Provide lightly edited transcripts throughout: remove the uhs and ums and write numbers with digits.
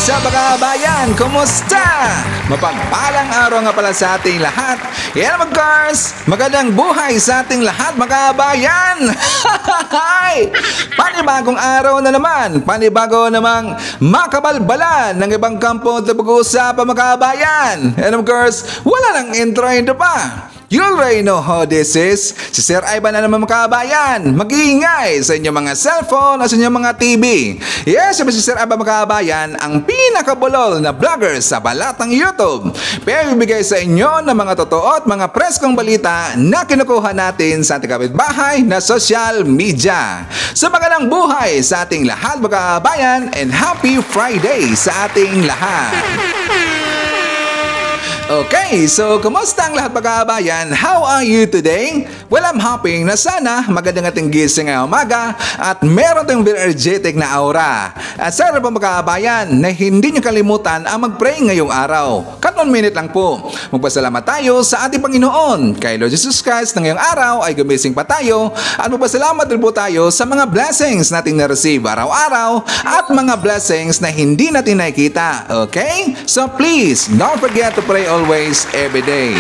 What's up mga kabayan? Kumusta? Mapagpalang araw nga pala sa ating lahat. Yan mga cars, magandang buhay sa ating lahat mga kabayan. Panibagong araw na naman, panibago namang makabalbalan ng ibang kampo at pag-uusapan mga kabayan. And of course, wala nang intro pa. You already know how this is. Si Sir Ivan na naman mga kabayan, mag-iingay sa inyong mga cellphone o sa inyong mga TV. Yes, si Sir Ivan mga kabayan, ang pinakabulol na vlogger sa balatang YouTube. Pero ibigay sa inyo ng mga totoo at mga preskong balita na kinukuha natin sa ating kapitbahay na social media. So magandang buhay sa ating lahat mga kabayan and happy Friday sa ating lahat. Okay, so kumusta ang lahat mga kabayan? How are you today? Well, I'm hoping na sana magandang ating gising ngayong umaga at meron tayong very energetic na aura. At sana po mga kabayan na hindi nyo kalimutan ang mag-pray ngayong araw. Kat 1 minute lang po. Magpasalamat tayo sa ating Panginoon. Kay Lord Jesus Christ na ngayong araw ay gumising pa tayo at magpasalamat din po tayo sa mga blessings nating na-receive araw-araw at mga blessings na hindi natin nakikita. Okay? So please, don't forget to pray always, every day.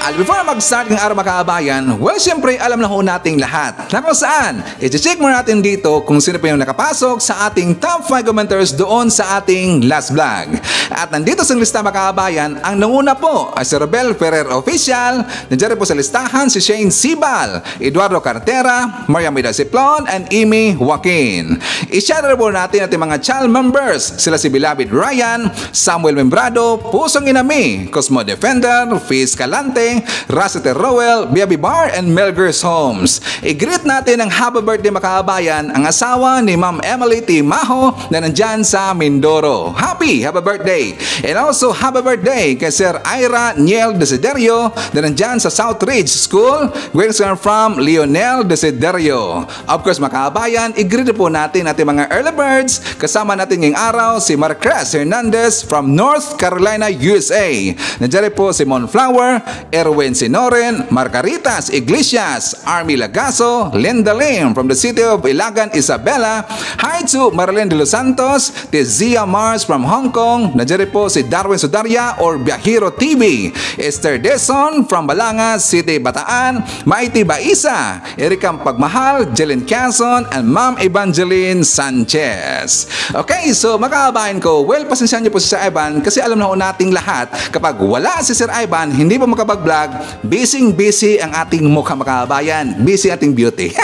At before mag-start ng araw mga kabayan, well, siyempre alam na ho nating lahat na kung saan, i-check mo natin dito kung sino pa yung nakapasok sa ating top 5 commenters doon sa ating last vlog. At nandito sa lista mga kabayan, ang nanguna po ay si Robel Ferrer Official, nandiyan po sa listahan si Shane Sibal, Eduardo Cartera, Maria Mida Ciplon, and Amy Joaquin. I-share po natin ating mga child members, sila si Beloved Ryan, Samuel Membrado, Pusong Inami, Cosmo Defender, Fiz Calante, Rasete Rowell, Biabi Bar, and Melgers Homes. I-greet natin ang happy birthday mga kabayan ang asawa ni Ma'am Emily T. Maho na nandyan sa Mindoro. Happy birthday! And also happy birthday kay Sir Ira Niel Desiderio na nandyan sa Southridge School. Greetings from Lionel Desiderio. Of course mga kabayan, i-greet po natin ating mga early birds. Kasama natin ngayong araw si Marcres Hernandez from North Carolina, USA. Nandyan po si Monflower, Erwin Sinoren, Margaritas Iglesias, Army Lagaso, Linda Lim from the city of Ilagan, Isabela. Hi to Marilyn de los Santos, Tizia Mars from Hong Kong. Nandiyan po si Darwin Sudaria or Biahiro TV. Esther Deson from Balanga City, Bataan. Maiti Baisa, Erika Pagmahal, Jelen Quezon, and Ma'am Evangeline Sanchez. Okay, so makabayan ko, well, pasensya niyo po si Sir Ivan kasi alam na ho nating lahat kapag wala si Sir Ivan, hindi po makapag-vlog, busy ang ating mukha mga kabayan, busy ating beauty.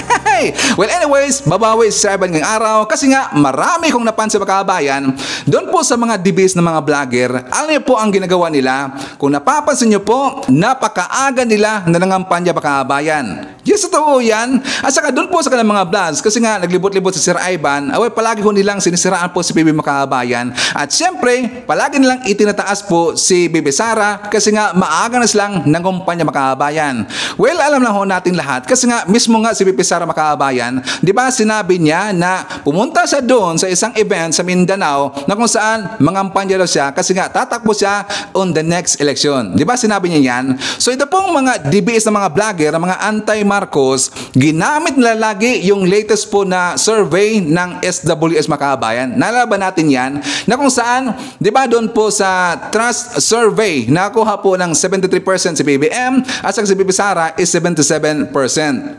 Well anyways, babawi si Sir Ivan ngayong araw kasi nga marami kong napansin mga kabayan doon po sa mga DBs ng mga vlogger. Alam niyo po ang ginagawa nila, kung napapansin niyo po, napakaaga nila na nangampanya mga kabayan. Yes, totoo yan. At saka doon po sa kanilang mga vlogs, kasi nga naglibot-libot si Sir Ivan, away palagi ko nilang sinisiraan po si Bibi mga kabayan. At syempre, palagi nilang itinataas po si Bibi Sara kasi nga maaga na silang nangumpanya mga kabayan. Well, alam na ho natin lahat kasi nga mismo nga si Bibi Sara mga kabayan, di ba sinabi niya na pumunta siya doon sa isang event sa Mindanao na kung saan mangampanya daw siya kasi nga tatakbo siya on the next election. Di ba sinabi niya yan? So ito pong mga DBs na mga vlogger, mga anti-Marcos, ginamit nila lagi yung latest po na survey ng SWS mga kabayan. Nalaban natin yan na kung saan, di ba doon po sa trust survey, nakuha po ng 73% si BBM at si Bibi Sara is 77%.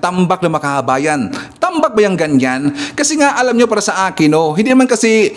Tambak na mga kabayan. Tambak ba yung ganyan? Kasi nga alam nyo para sa akin, no, hindi naman kasi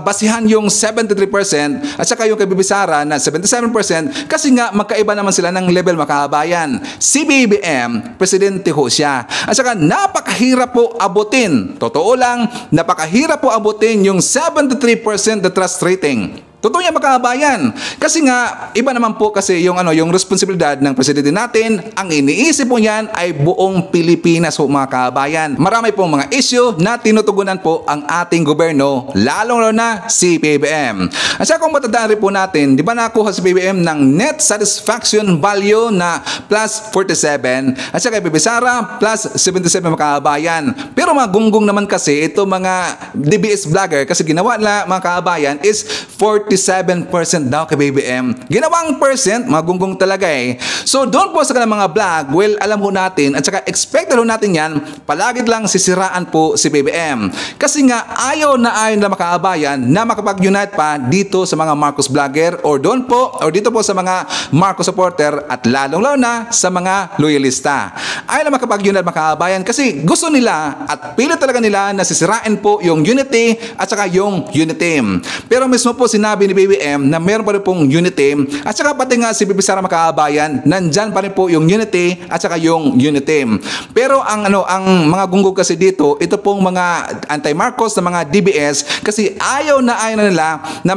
basihan yung 73% at saka yung kay Bibi Sara na 77% kasi nga magkaiba naman sila ng level mga kabayan. Si BBM, presidente ho siya. At saka napakahirap po abutin. Totoo lang, napakahirap po abutin yung 73% the trust rating. Totoo yan mga kabayan. Kasi nga, iba naman po kasi yung responsibilidad ng presidente natin, ang iniisip po niyan ay buong Pilipinas po mga kabayan. Marami pong mga issue na tinutugunan po ang ating gobyerno, lalong na si PBM. At saka kung matandaan rin po natin, di ba nakuha si PBM ng net satisfaction value na plus 47 at saka Bibi Sara plus 77 mga kabayan. Pero mga gunggong naman kasi ito mga DBS vlogger kasi ginawa na mga kabayan is 40 47% daw kay BBM. Ginawang percent, mga gunggong talaga eh. So doon po sa kanilang mga vlog, well, alam ho natin at saka expected ho natin yan, palagi lang sisiraan po si BBM. Kasi nga ayaw na makaabayan na makapag-unite pa dito sa mga Marcos vlogger or doon po or dito po sa mga Marcos supporter at lalong-lalo na sa mga loyalista. Ayaw na makapag-unite makaabayan kasi gusto nila at pilit talaga nila na sisirain po yung unity at saka yung unity. Pero mismo po sinabi ni BBM na meron pa rin pong unity at saka pati nga si Bibi Sara Makaabayan, nandyan pa rin po yung unity at saka yung unity. Pero ang mga gunggong kasi dito, ito pong mga anti-Marcos na mga DBS kasi ayaw na nila na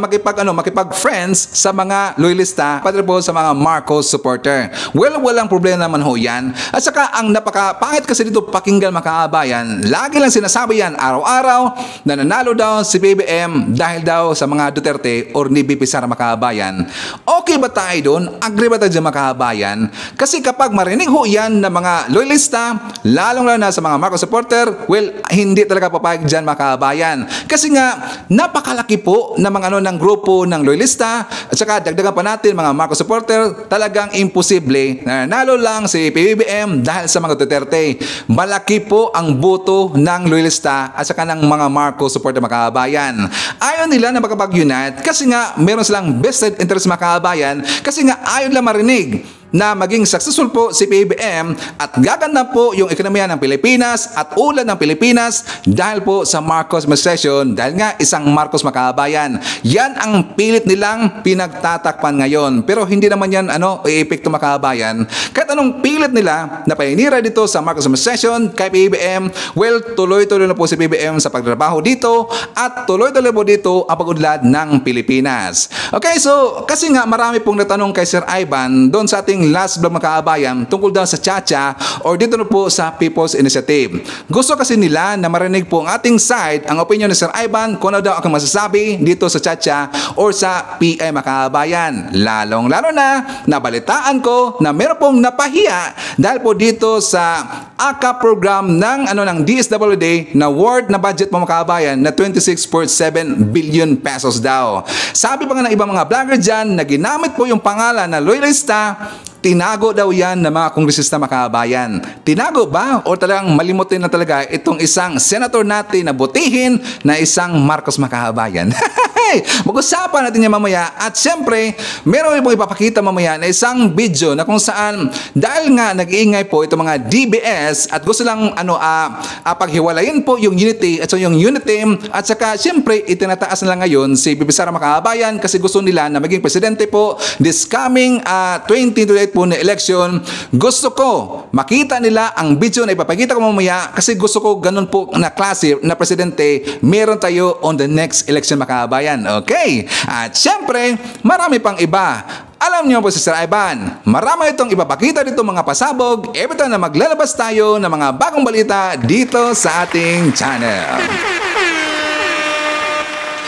makipag-friends sa mga loyalista pati po sa mga Marcos supporter. Well, walang problema naman ho yan. At saka ang napakapangit kasi dito pakinggan Makaabayan, lagi lang sinasabi yan araw-araw na nanalo daw si BBM dahil daw sa mga Duterte or ni Bibi Sara Makaabayan. Okay ba tayo doon? Agree ba tayo dyan Makaabayan? Kasi kapag marinig ho yan na mga loyalista, lalong-lalo na sa mga Marcos supporter, well, hindi talaga papayag dyan Makaabayan. Kasi nga, napakalaki po ng mga ng grupo ng loyalista at saka dagdagan pa natin mga Marcos supporter, talagang imposible na nanalo lang si BBM dahil sa mga Duterte. Malaki po ang boto ng loyalista at saka ng mga Marcos supporter Makaabayan. Ayaw nila na makapag-unite kasi nga meron silang vested interest Makaabayan kasi nga ayaw nila marinig na maging successful po si PBBM at gaganda po yung ekonomiya ng Pilipinas at ulan ng Pilipinas dahil po sa Marcos administration dahil nga isang Marcos Makaabayan. Yan ang pilit nilang pinagtatakpan ngayon. Pero hindi naman yan i-epekto Makaabayan. Kahit anong pilit nila na painira dito sa Marcos administration kay PBBM, well, tuloy-tuloy na po si PBBM sa pagtrabaho dito at tuloy-tuloy po dito ang pag-unlad ng Pilipinas. Okay, so kasi nga marami pong natanong kay Sir Ivan doon sa ating last vlog Makaabayan tungkol daw sa Chacha or dito na po sa People's Initiative. Gusto kasi nila na marinig po ang ating side, ang opinion ni Sir Ivan kung ano daw ang masasabi dito sa Chacha or sa PI Makaabayan. Lalong-lalo na nabalitaan ko na meron pong napahiya dahil po dito sa AKA program ng DSWD na worth na budget po Makaabayan na 26.7 billion pesos daw. Sabi pa nga ng ibang mga vlogger dyan na ginamit po yung pangalan na loyalista, tinago daw yan ng mga kongresista Makaabayan. Tinago ba? O talagang malimutin na talaga itong isang senator natin na butihin na isang Marcos Makaabayan? Mag-usapan natin yan mamaya at syempre, meron pong ipapakita mamaya na isang video na kung saan dahil nga nag-iingay po itong mga DBS at gusto lang paghiwalayin po yung unity at so yung unity at saka syempre itinataas na lang ngayon si Bibi Sara Makaabayan kasi gusto nila na maging presidente po this coming 2028 po na election. Gusto ko makita nila ang video na ipapakita ko mamaya kasi gusto ko ganun po na klase na presidente meron tayo on the next election Makaabayan. Okay? At syempre, marami pang iba. Alam niyo po si Sir Ivan, marami itong ipapakita dito mga pasabog every time na maglalabas tayo ng mga bagong balita dito sa ating channel.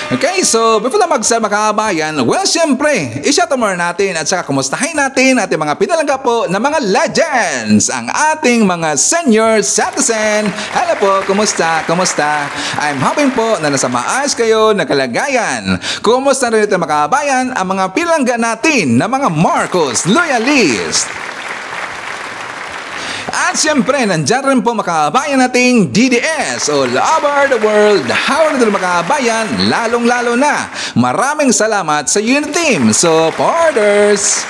Okay, so before na mag-start Makaabayan, well, syempre, i-shoutout natin at saka kumustahin natin ating mga pinalangga po na mga legends, ang ating mga senior citizen. Hello po, kumusta? Kumusta? I'm hoping po na nasa maayos kayo na kalagayan. Kumusta rin ito Makaabayan ang mga pinalangga natin na mga Marcos loyalist. At syempre, nandyan rin po Makaabayan nating DDS all over the world. How na Makaabayan, lalong-lalo na. Maraming salamat sa unit team supporters.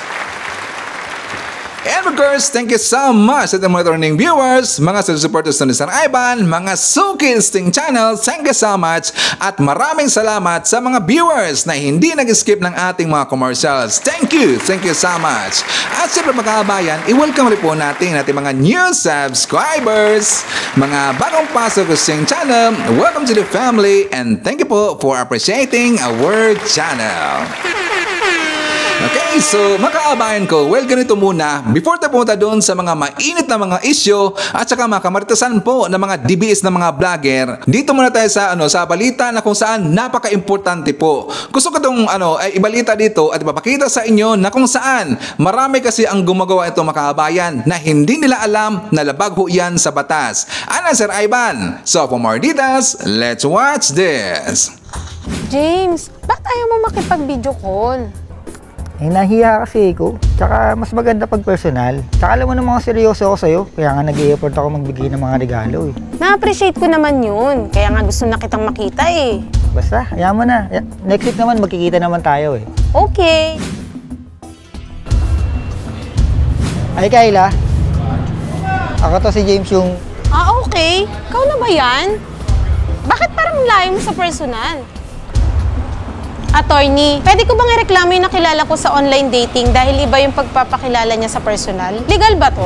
And of course, thank you so much sa mga returning viewers, mga supporters ni Sir Ivan, mga Suki Instinct Channel, thank you so much. At maraming salamat sa mga viewers na hindi nag-skip ng ating mga commercials. Thank you so much. At siyempre Makaabayan, i-welcome rin po natin mga new subscribers, mga bagong pasok sa Instinct Channel. Welcome to the family and thank you po for appreciating our channel. Okay, so Makaabayan ko, well, ganito muna. Before tayo pumunta doon sa mga mainit na mga issue at saka mga kamaritasan po ng mga DBS na mga vlogger, dito muna tayo sa balita na kung saan napaka-importante po. Gusto ko itong ibalita dito at ipapakita sa inyo na kung saan marami kasi ang gumagawa ito Makaabayan na hindi nila alam na labag ho yan sa batas. Ano, Sir Ivan? So for more details, let's watch this. James, bakit ayaw mo makipag-video call? Eh, nahiya kasi ko. Tsaka mas maganda pag personal. Tsaka alam mo namang seryoso ako sa'yo. Kaya nga nag-i-effort ako magbigay ng mga regalo eh. Na-appreciate ko naman yun. Kaya nga gusto na kitang makita eh. Basta, hayaan mo na. Next week naman magkikita naman tayo eh. Okay. Ay, Kayla. Ako to si James yung... Ah, okay. Ikaw na ba yan? Bakit parang layo mo sa personal? Attorney, pwede ko bang ireklamo yung nakilala ko sa online dating dahil iba yung pagpapakilala niya sa personal? Legal ba to?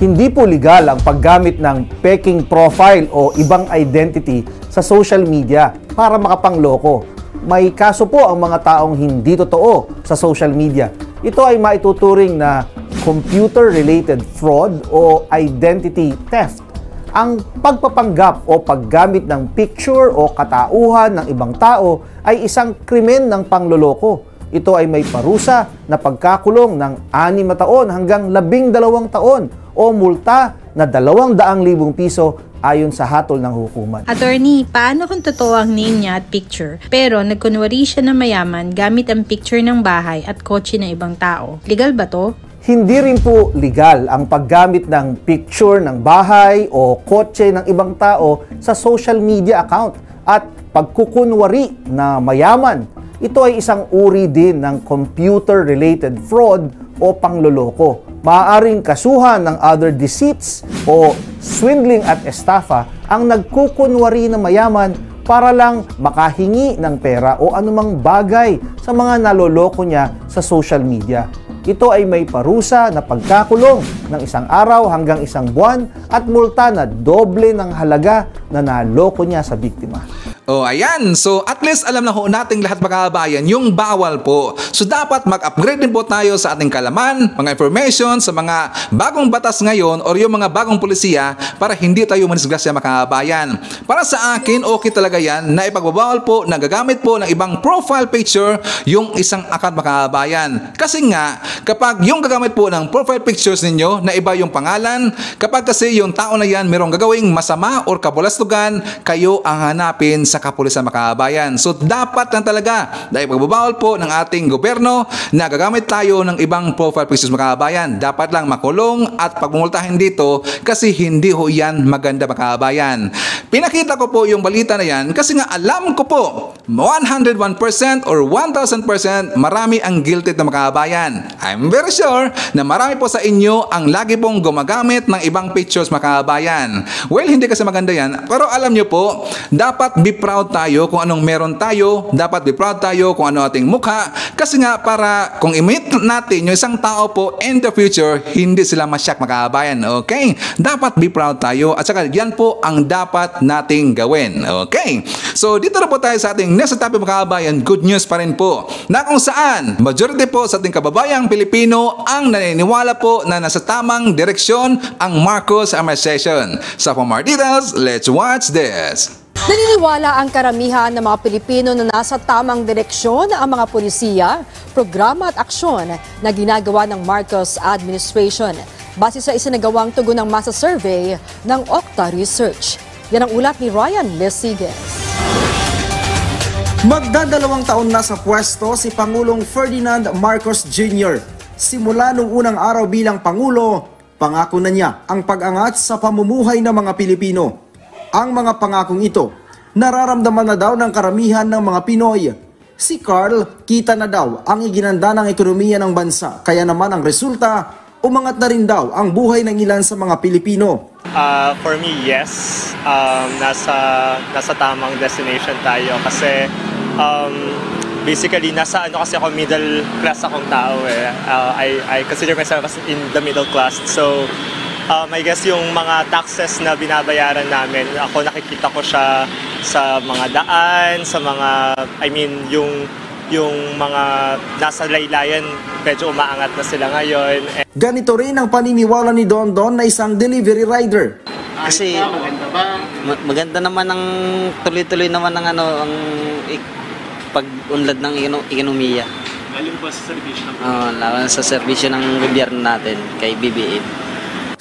Hindi po legal ang paggamit ng peking profile o ibang identity sa social media para makapangloko. May kaso po ang mga taong hindi totoo sa social media. Ito ay maituturing na computer-related fraud o identity theft. Ang pagpapanggap o paggamit ng picture o katauhan ng ibang tao ay isang krimen ng pangloloko. Ito ay may parusa na pagkakulong ng 6 na taon hanggang 12 taon o multa na 200,000 piso ayon sa hatol ng hukuman. Attorney, paano kung totoo ang name niya at picture, pero nagkunwari siya na mayaman gamit ang picture ng bahay at kotse ng ibang tao? Legal ba to? Hindi rin po legal ang paggamit ng picture ng bahay o kotse ng ibang tao sa social media account at pagkukunwari na mayaman. Ito ay isang uri din ng computer-related fraud o pangloloko. Maaaring kasuhan ng other deceits o swindling at estafa ang nagkukunwari na mayaman para lang makahingi ng pera o anumang bagay sa mga naloloko niya sa social media. Ito ay may parusa na pagkakulong ng 1 araw hanggang 1 buwan at multa na doble ng halaga na naloko niya sa biktima. Oh, ayan. So, at least alam na ho nating lahat mga kabayan yung bawal po. So, dapat mag-upgrade din po tayo sa ating kalaman, mga information sa mga bagong batas ngayon or yung mga bagong polisiya para hindi tayo manisgrasya mga kabayan. Para sa akin, okay talaga yan na ipagbabawal po na gagamit po ng ibang profile picture yung isang account mga kabayan. Kasi nga, kapag yung gagamit po ng profile pictures ninyo na iba yung pangalan, kapag kasi yung tao na yan merong gagawing masama or kabulastugan, kayo ang hanapin sa kapulisan mga kabayan. So dapat lang talaga dahil pagbabawal po ng ating gobyerno na gagamit tayo ng ibang profile pictures mga kabayan. Dapat lang makulong at pagmumultahin dito kasi hindi ho yan maganda mga kabayan. Pinakita ko po yung balita na yan kasi nga alam ko po 101% or 1000% marami ang guilty na mga kabayan. I'm very sure na marami po sa inyo ang lagi pong gumagamit ng ibang pictures mga kabayan. Well, hindi kasi maganda yan. Pero alam nyo po, dapat be proud tayo kung anong meron tayo. Dapat be proud tayo kung ano ating mukha. Kasi nga para kung i-meet natin yung isang tao po in the future, hindi sila masyak mga kabayan. Okay? Dapat be proud tayo. At saka yan po ang dapat nating gawin. Okay? So dito na po tayo sa ating next topic mga kabayan. Good news pa rin po. Na kung saan, majority po sa ating kababayang Pilipino ang naniniwala po na nasa tamang direksyon ang Marcos administration. So for more details, let's watch this. Naniniwala ang karamihan ng mga Pilipino na nasa tamang direksyon ang mga polisiya, programa at aksyon na ginagawa ng Marcos administration. Base sa isinagawang tugon ng masa survey ng Okta Research. Yan ang ulat ni Ryan Lesiges. Magdadalawang taon na sa pwesto si Pangulong Ferdinand Marcos Jr. Simula nung unang araw bilang Pangulo, pangako na niya ang pag-angat sa pamumuhay ng mga Pilipino. Ang mga pangakong ito, nararamdaman na daw ng karamihan ng mga Pinoy. Si Carl, kita na daw ang iginanda ng ekonomiya ng bansa. Kaya naman ang resulta, umangat na rin daw ang buhay ng ilan sa mga Pilipino. For me, yes. Nasa tamang destination tayo kasi basically nasa kasi ako middle class akong tao eh. I consider myself as in the middle class. So I guess yung mga taxes na binabayaran namin, ako nakikita ko siya sa mga daan, sa mga, yung mga nasa laylayan, medyo umaangat na sila ngayon. Ganito rin ang paniniwala ni Don Don na isang delivery rider. Kasi maganda naman ang tuloy-tuloy naman ang ang pag-unlad ng ekonomiya. Galing po sa serbisyo ng sa serbisyo ng gobyerno natin kay BBM.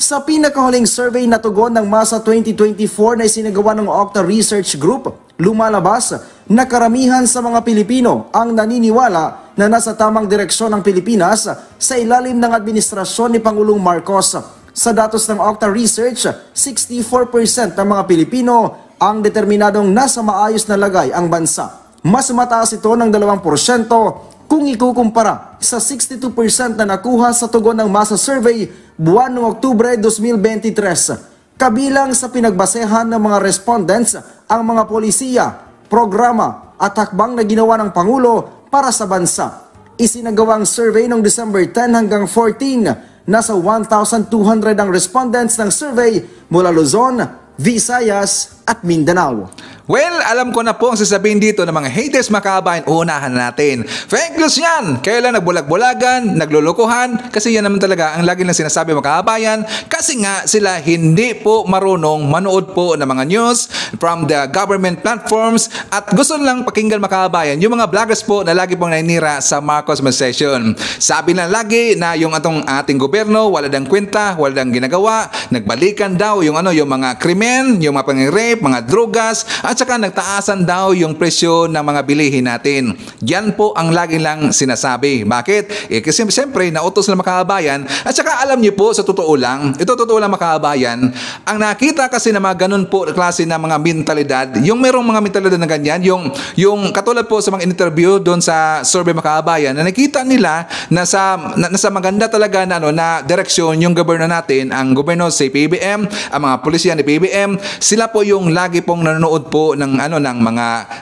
Sa pinakahuling survey na tugon ng Masa 2024 na isinagawa ng Okta Research Group, lumalabas na karamihan sa mga Pilipino ang naniniwala na nasa tamang direksyon ng Pilipinas sa ilalim ng administrasyon ni Pangulong Marcos. Sa datos ng Okta Research, 64% ng mga Pilipino ang determinadong nasa maayos na lagay ang bansa. Mas mataas ito ng 2% kung ikukumpara sa 62% na nakuha sa tugon ng masa survey buwan ng Oktubre 2023. Kabilang sa pinagbasehan ng mga respondents ang mga polisiya, programa at hakbang na ginawa ng Pangulo para sa bansa. Isinagawang survey noong December 10 hanggang 14, nasa 1,200 ang respondents ng survey mula Luzon, Visayas at Mindanao. Well, alam ko na po ang sasabihin dito ng mga haters mga kababayan, unahan natin. Fake news yan! Kailan nagbulag-bulagan, naglulukuhan, kasi yan naman talaga ang lagi lang sinasabi mga kababayan, kasi nga sila hindi po marunong manood po ng mga news from the government platforms at gusto lang pakinggan mga kababayan yung mga vloggers po na lagi pong naninira sa Marcos administration. Sabi lang lagi na yung ating gobyerno, wala dang kwenta, wala dang ginagawa, nagbalikan daw yung mga krimen, yung mga pang-rape, mga drogas, at saka nagtaasan daw yung presyo ng mga bilihin natin. Yan po ang lagi lang sinasabi. Bakit? Kasi siyempre, nautos na makabayan. At saka alam niyo po, sa totoo lang, ito totoo lang makabayan, ang nakita kasi na mga ganun po klase na mga mentalidad, yung merong mga mentalidad na ganyan, yung katulad po sa mga interview doon sa survey makabayan, na nakita nila na sa maganda talaga na direksyon yung gobyerno natin, ang gobyerno si PBM, ang mga pulisya ni PBM, sila po yung lagi pong nanonood po ng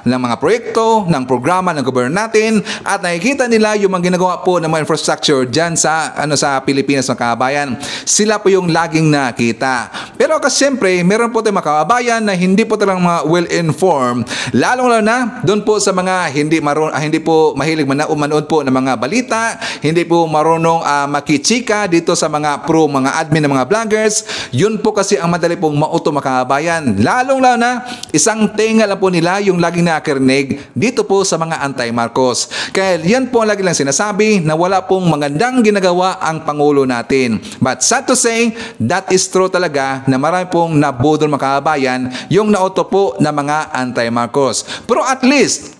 mga proyekto, ng programa ng gobyerno natin, at nakikita nila yung mga ginagawa po ng mga infrastructure diyan sa Pilipinas mga kababayan. Sila po yung laging nakita. Pero kasi siyempre, meron po tayong mga kababayan na hindi po talagang mga well-informed, lalong-lalo na doon po sa mga hindi po mahilig manood po ng mga balita, hindi po marunong makichika dito sa mga mga admin ng mga vloggers. Yun po kasi ang madali pong mauto mga kababayan. Lalong-lalo na isang tenga lang po nila yung laging nakakarinig dito po sa mga anti-Marcos. Kaya yan po ang lagi lang sinasabi na wala pong magandang ginagawa ang Pangulo natin. But sad to say, that is true talaga na marami pong nabudol mga kababayan yung nauto po na mga anti-Marcos. Pero at least,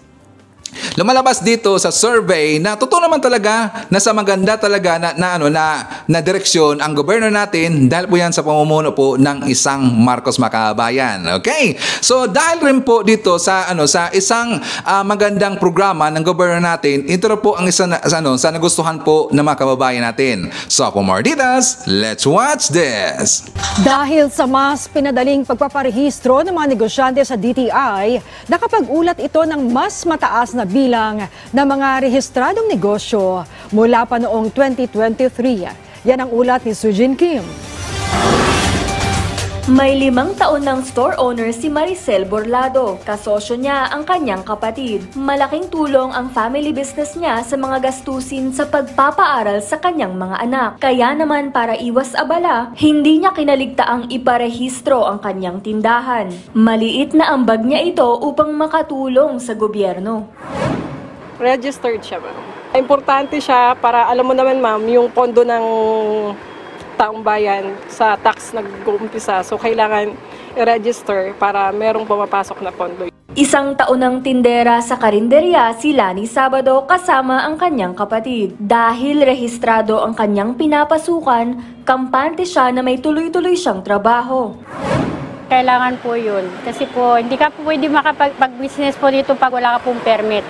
lumalabas dito sa survey na totoo naman talaga na sa maganda talaga na direksyon ang gobyerno natin dahil po yan sa pamumuno po ng isang Marcos makabayan. Okay? So dahil rin po dito sa isang magandang programa ng gobyerno natin, ito po ang isa sa nagustuhan po ng mga kababayan natin. So for more details, let's watch this. Dahil sa mas pinadaling pagpaparehistro ng mga negosyante sa DTI, nakapag-ulat ito ng mas mataas na bilang ng mga rehistradong negosyo mula pa noong 2023. Yan ang ulat ni Sujin Kim. May 5 taon ng store owner si Maricel Borlado. Kasosyo niya ang kanyang kapatid. Malaking tulong ang family business niya sa mga gastusin sa pagpapaaral sa kanyang mga anak. Kaya naman para iwas abala, hindi niya kinaligtaang iparehistro ang kanyang tindahan. Maliit na ambag niya ito upang makatulong sa gobyerno. Registered siya, ma'am. Importante siya para alam mo naman, ma'am, yung pondo ng taong bayan sa tax nag-uumpisa. So, kailangan i-register para merong pumapasok na pondo. 1 taon ng tindera sa karinderya si Lani Sabado kasama ang kanyang kapatid. Dahil rehistrado ang kanyang pinapasukan, kampante siya na may tuloy-tuloy siyang trabaho. Kailangan po yun. Kasi po, hindi ka po pwede makapag-business po dito pag wala ka pong permit.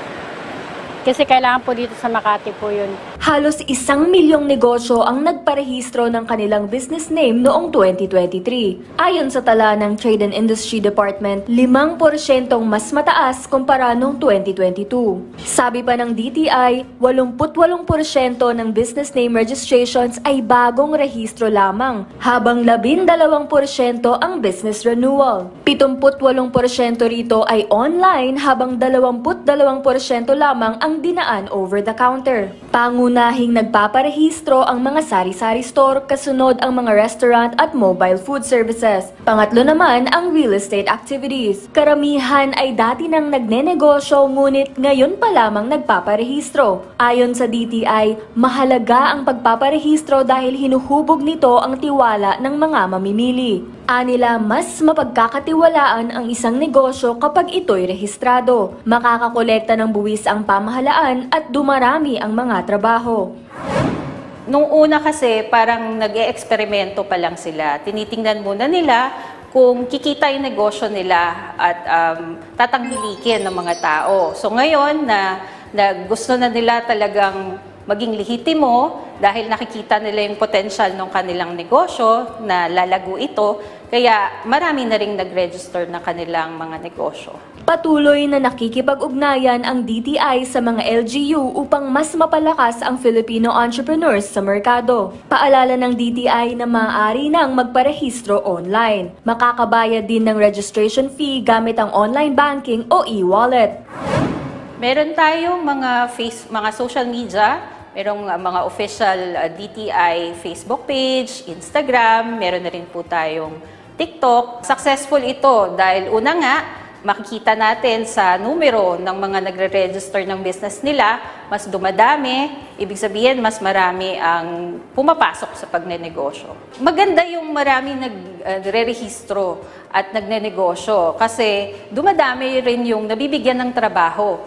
Kasi kailangan po dito sa Makati po yun. Halos 1 milyong negosyo ang nagparehistro ng kanilang business name noong 2023. Ayon sa tala ng Trade and Industry Department, 5% mas mataas kumpara noong 2022. Sabi pa ng DTI, 88% ng business name registrations ay bagong rehistro lamang, habang 12% ang business renewal. 78% rito ay online, habang 22% lamang ang dinaan over the counter. Pangunahing nagpaparehistro ang mga sari-sari store, kasunod ang mga restaurant at mobile food services. Pangatlo naman ang real estate activities. Karamihan ay dati nang nagnenegosyo ngunit ngayon pa lamang nagpaparehistro. Ayon sa DTI, mahalaga ang pagpaparehistro dahil hinuhubog nito ang tiwala ng mga mamimili. Anila, mas mapagkakatiwalaan ang isang negosyo kapag ito'y rehistrado. Makakakolekta ng buwis ang pamahalaan at dumarami ang mga trabaho. Nung una kasi parang nag-e-eksperimento pa lang sila. Tinitingnan muna nila kung kikita yung negosyo nila at tatangkilikin ng mga tao. So ngayon na gusto na nila talagang maging lehitimo dahil nakikita nila yung potential ng kanilang negosyo na lalago ito, kaya marami na ring nag-register na kanilang mga negosyo. Patuloy na nakikipag-ugnayan ang DTI sa mga LGU upang mas mapalakas ang Filipino entrepreneurs sa merkado. Paalala ng DTI na maaari nang magparehistro online. Makakabayad din ng registration fee gamit ang online banking o e-wallet. Meron tayong mga social media, merong mga official DTI Facebook page, Instagram, meron na rin po tayong TikTok. Successful ito dahil una nga, makikita natin sa numero ng mga nagre-register ng business nila, mas dumadami, ibig sabihin mas marami ang pumapasok sa pagnenegosyo. Maganda yung marami nagre-rehistro at nagnenegosyo kasi dumadami rin yung nabibigyan ng trabaho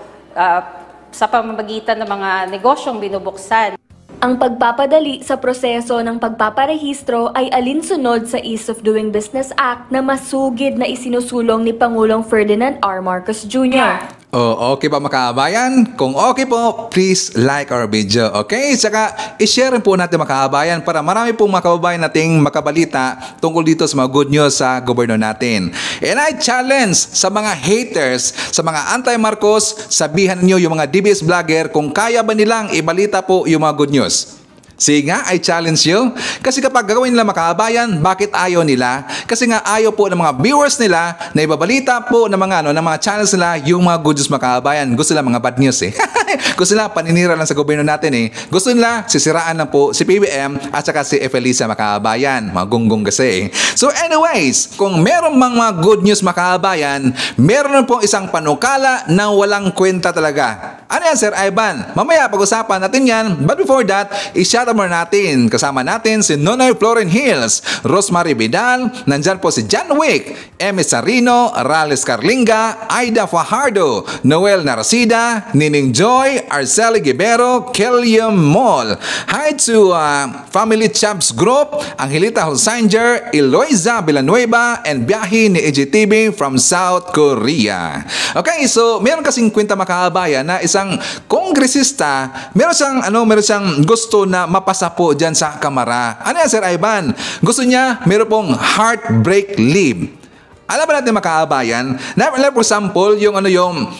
sa pamamagitan ng mga negosyong binubuksan. Ang pagpapadali sa proseso ng pagpaparehistro ay alinsunod sa Ease of Doing Business Act na masugid na isinusulong ni Pangulong Ferdinand R. Marcos Jr. Okay ba mga kabayan? Kung okay po, please like our video, okay? Saka i-share rin po natin mga kabayan para marami pong mga kababayan nating makabalita tungkol dito sa mga good news sa gobyerno natin. And I challenge sa mga haters, sa mga anti-Marcos, sabihan niyo yung mga DBS vlogger kung kaya ba nilang ibalita po yung mga good news. Sige nga, I challenge you. Kasi kapag gagawin nila makabayan, bakit ayaw nila? Kasi nga ayaw po ng mga viewers nila na ibabalita po ng mga channels nila yung mga good news makabayan. Gusto nila mga bad news eh. Gusto nila paninira lang sa gobyerno natin eh. Gusto nila sisiraan lang po si PBM at saka si Efelisa makabayan. Mga gunggong kasi eh. So anyways, kung meron mga good news makabayan, meron po isang panukala na walang kwenta talaga. Ano yan, Sir Ivan? Mamaya pag-usapan natin yan. But before that, i-shout out natin. Kasama natin si Nonoy Floren Hills, Rosemary Vidal, nandyan po si John Wick, Emi Sarino, Rales Carlinga, Aida Fajardo, Noel Narcida, Nining Joy, Arceli Gibero, Kelium Mall. Hi to Family Chaps Group, Angelita Holsinger, Eloisa Villanueva, and biyahe ni EGTV from South Korea. Okay, so meron kasing kwenta makabayan na isang kongresista, meron siyang gusto na mapasa po dyan sa Kamara. Ano yan, Sir Ivan? Gusto niya, meron pong heartbreak leave. Alam ba natin makaabayan na for example, yung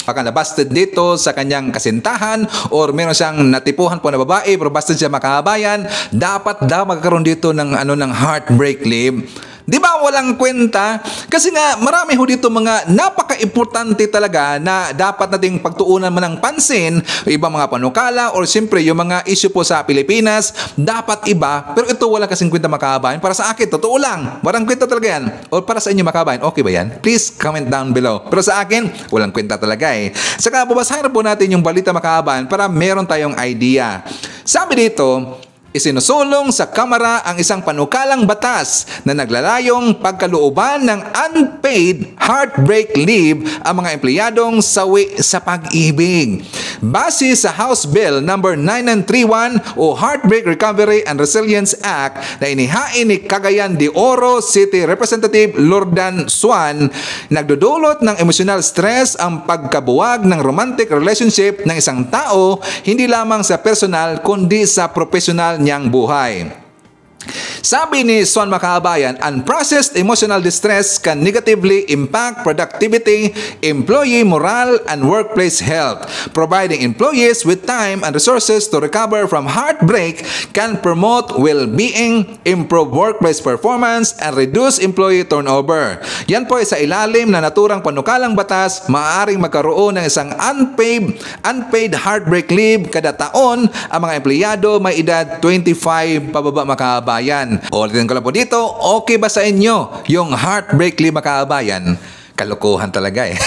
pagka nabasted dito sa kanyang kasintahan or meron siyang natipuhan po na babae pero busted siya makaabayan, dapat daw magkaroon dito ng heartbreak leave. Di ba walang kwenta? Kasi nga marami ho dito mga napaka-importante talaga na dapat nating pagtuunan mo ng pansin, ibang mga panukala or siyempre yung mga issue po sa Pilipinas, dapat iba, pero ito walang kasing kwenta makabayan. Para sa akin, totoo lang, walang kwenta talaga yan. O para sa inyo makabayan, okay ba yan? Please comment down below. Pero sa akin, walang kwenta talaga eh. Saka babasahin po natin yung balita makabayan para meron tayong idea. Sabi dito, isinusulong sa Kamara ang isang panukalang batas na naglalayong pagkalooban ng unpaid heartbreak leave ang mga empleyadong sawi sa pag-ibig. Base sa House Bill No. 9931 o Heartbreak Recovery and Resilience Act na inihain ni Cagayan de Oro City Representative Lordan Suan, nagdudulot ng emotional stress ang pagkabuwag ng romantic relationship ng isang tao hindi lamang sa personal kundi sa professional niyang buhay. Sabi ni Suan Makabayan, unprocessed emotional distress can negatively impact productivity, employee morale, and workplace health. Providing employees with time and resources to recover from heartbreak can promote well-being, improve workplace performance, and reduce employee turnover. Yan po ay sa ilalim na naturang panukalang batas, maaaring magkaroon ng isang unpaid heartbreak leave kada taon ang mga empleyado may edad 25 pababa makabayan. Ulitin ko lang po dito, okay ba sa inyo yung heartbreak leave makabayan? Kalokohan talaga eh.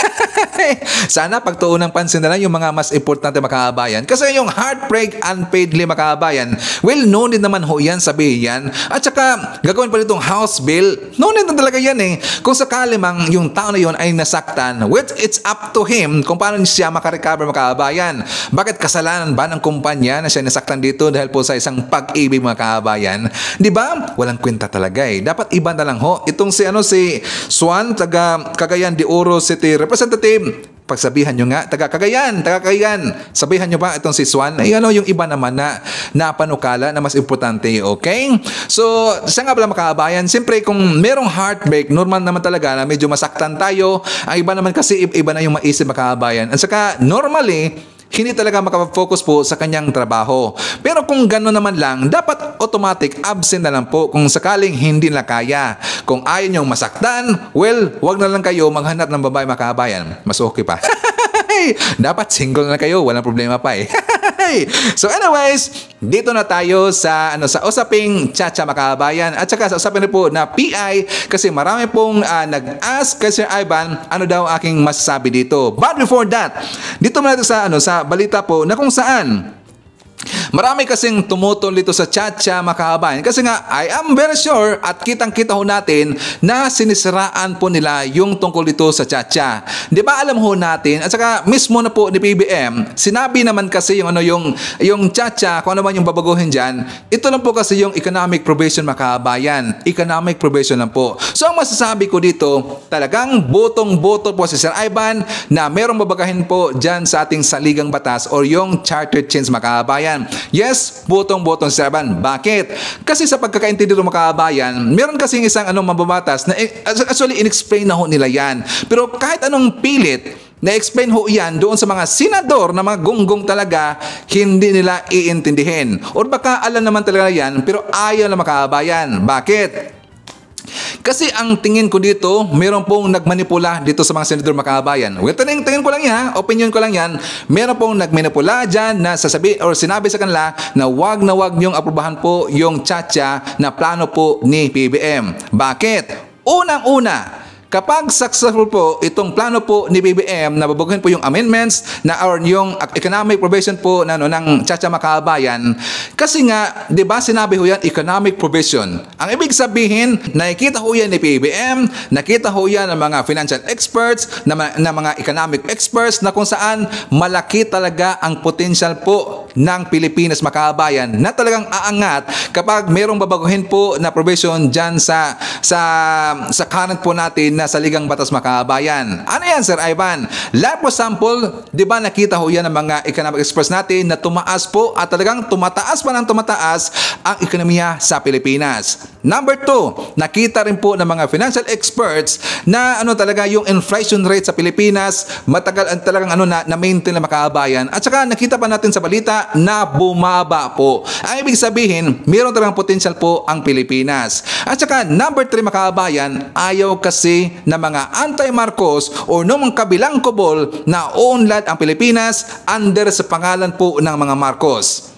Sana pagtuunang pansin na lang yung mga mas importante mga kabayan. Kasi yung heartbreak unpaid leave mga kabayan, well, no need naman ho yan, sabihin yan. At saka, gagawin pa itong house bill, no need na talaga yan eh. Kung sakali mang yung tao na yun ay nasaktan, which it's up to him kung paano siya makarecover mga kabayan. Bakit kasalanan ba ng kumpanya na siya nasaktan dito dahil po sa isang pag-ibig mga kabayan? Di ba? Walang kwenta talaga eh. Dapat iba na lang ho. Itong si Swan, taga Cagayan de Oro City Representative, pagsabihan nyo nga, taga Cagayan, sabihan nyo ba itong si Swan? Ay yung iba naman na napanukala na mas importante, okay? So, siya nga pala makabayan, siyempre kung merong heartbreak, normal naman talaga na medyo masaktan tayo. Ang iba naman kasi, iba na yung maisip makabayan. At saka, normally, hindi talaga makapag-focus po sa kanyang trabaho. Pero kung gano'n naman lang, dapat automatic absent na lang po kung sakaling hindi na kaya. Kung ayaw niyong masaktan, well, wag na lang kayo maghanap ng babae makabayan. Mas okay pa. Dapat single na kayo, walang problema pa eh. So anyways, dito na tayo sa usaping Chacha makabayan at saka sa usapin po na PI kasi marami pong nag-ask kay Sir Ivan ano daw aking masasabi dito. But before that, dito muna sa sa balita po na kung saan marami kasing tumutol dito sa Chacha makabayan kasi nga I am very sure at kitang-kita ho natin na sinisiraan po nila yung tungkol dito sa Chacha. Di ba alam ho natin at saka mismo na po ni PBM sinabi naman kasi yung Chacha kung ano man yung babaguhin dyan, ito lang po kasi yung economic probation makabayan. Economic probation lang po. So ang masasabi ko dito talagang botong-boto po si Sir Ivan na merong babagahin po dyan sa ating saligang batas or yung charter change makabayan. Yes, botong-botong si Sir Ivan. Bakit? Kasi sa pagkakaintindi ng mga kabayan, meron kasing isang mababatas na actually in-explain na ho nila yan. Pero kahit anong pilit, na-explain ho yan doon sa mga senador na mga gonggong talaga, hindi nila iintindihin. O baka alam naman talaga yan, pero ayaw na makabayan. Bakit? Kasi ang tingin ko dito, meron pong nagmanipula dito sa mga senador makabayan. Well, tingin ko lang yan, opinion ko lang yan. Meron pong nagmanipula dyan na sasabi or sinabi sa kanila na wag niyong aprobahan po yung Chacha na plano po ni PBM. Bakit? Unang-una, kapag successful po itong plano po ni BBM na babaguhin po yung amendments na or yung economic provision po ng Chacha makabayan, kasi nga, di ba sinabi ho yan, economic provision. Ang ibig sabihin, nakikita ho yan ni PBM, nakita ho yan ng mga financial experts, na mga economic experts na kung saan malaki talaga ang potential po ng Pilipinas makabayan na talagang aangat kapag merong babaguhin po na provision dyan sa current po natin na saligang batas makabayan. Ano yan, Sir Ivan? Like for example, di ba nakita ho yan ng mga economic experts natin na tumaas po at talagang tumataas pa ng tumataas ang ekonomiya sa Pilipinas. Number 2, nakita rin po ng mga financial experts na talaga yung inflation rate sa Pilipinas matagal talagang na-maintain na makabayan. At saka nakita pa natin sa balita na bumaba po. Ang ibig sabihin, mayroon talagang potential po ang Pilipinas. At saka number 3 makabayan, ayaw kasi na mga anti-Marcos o nung kabilang kubol na uunlad ang Pilipinas under sa pangalan po ng mga Marcos.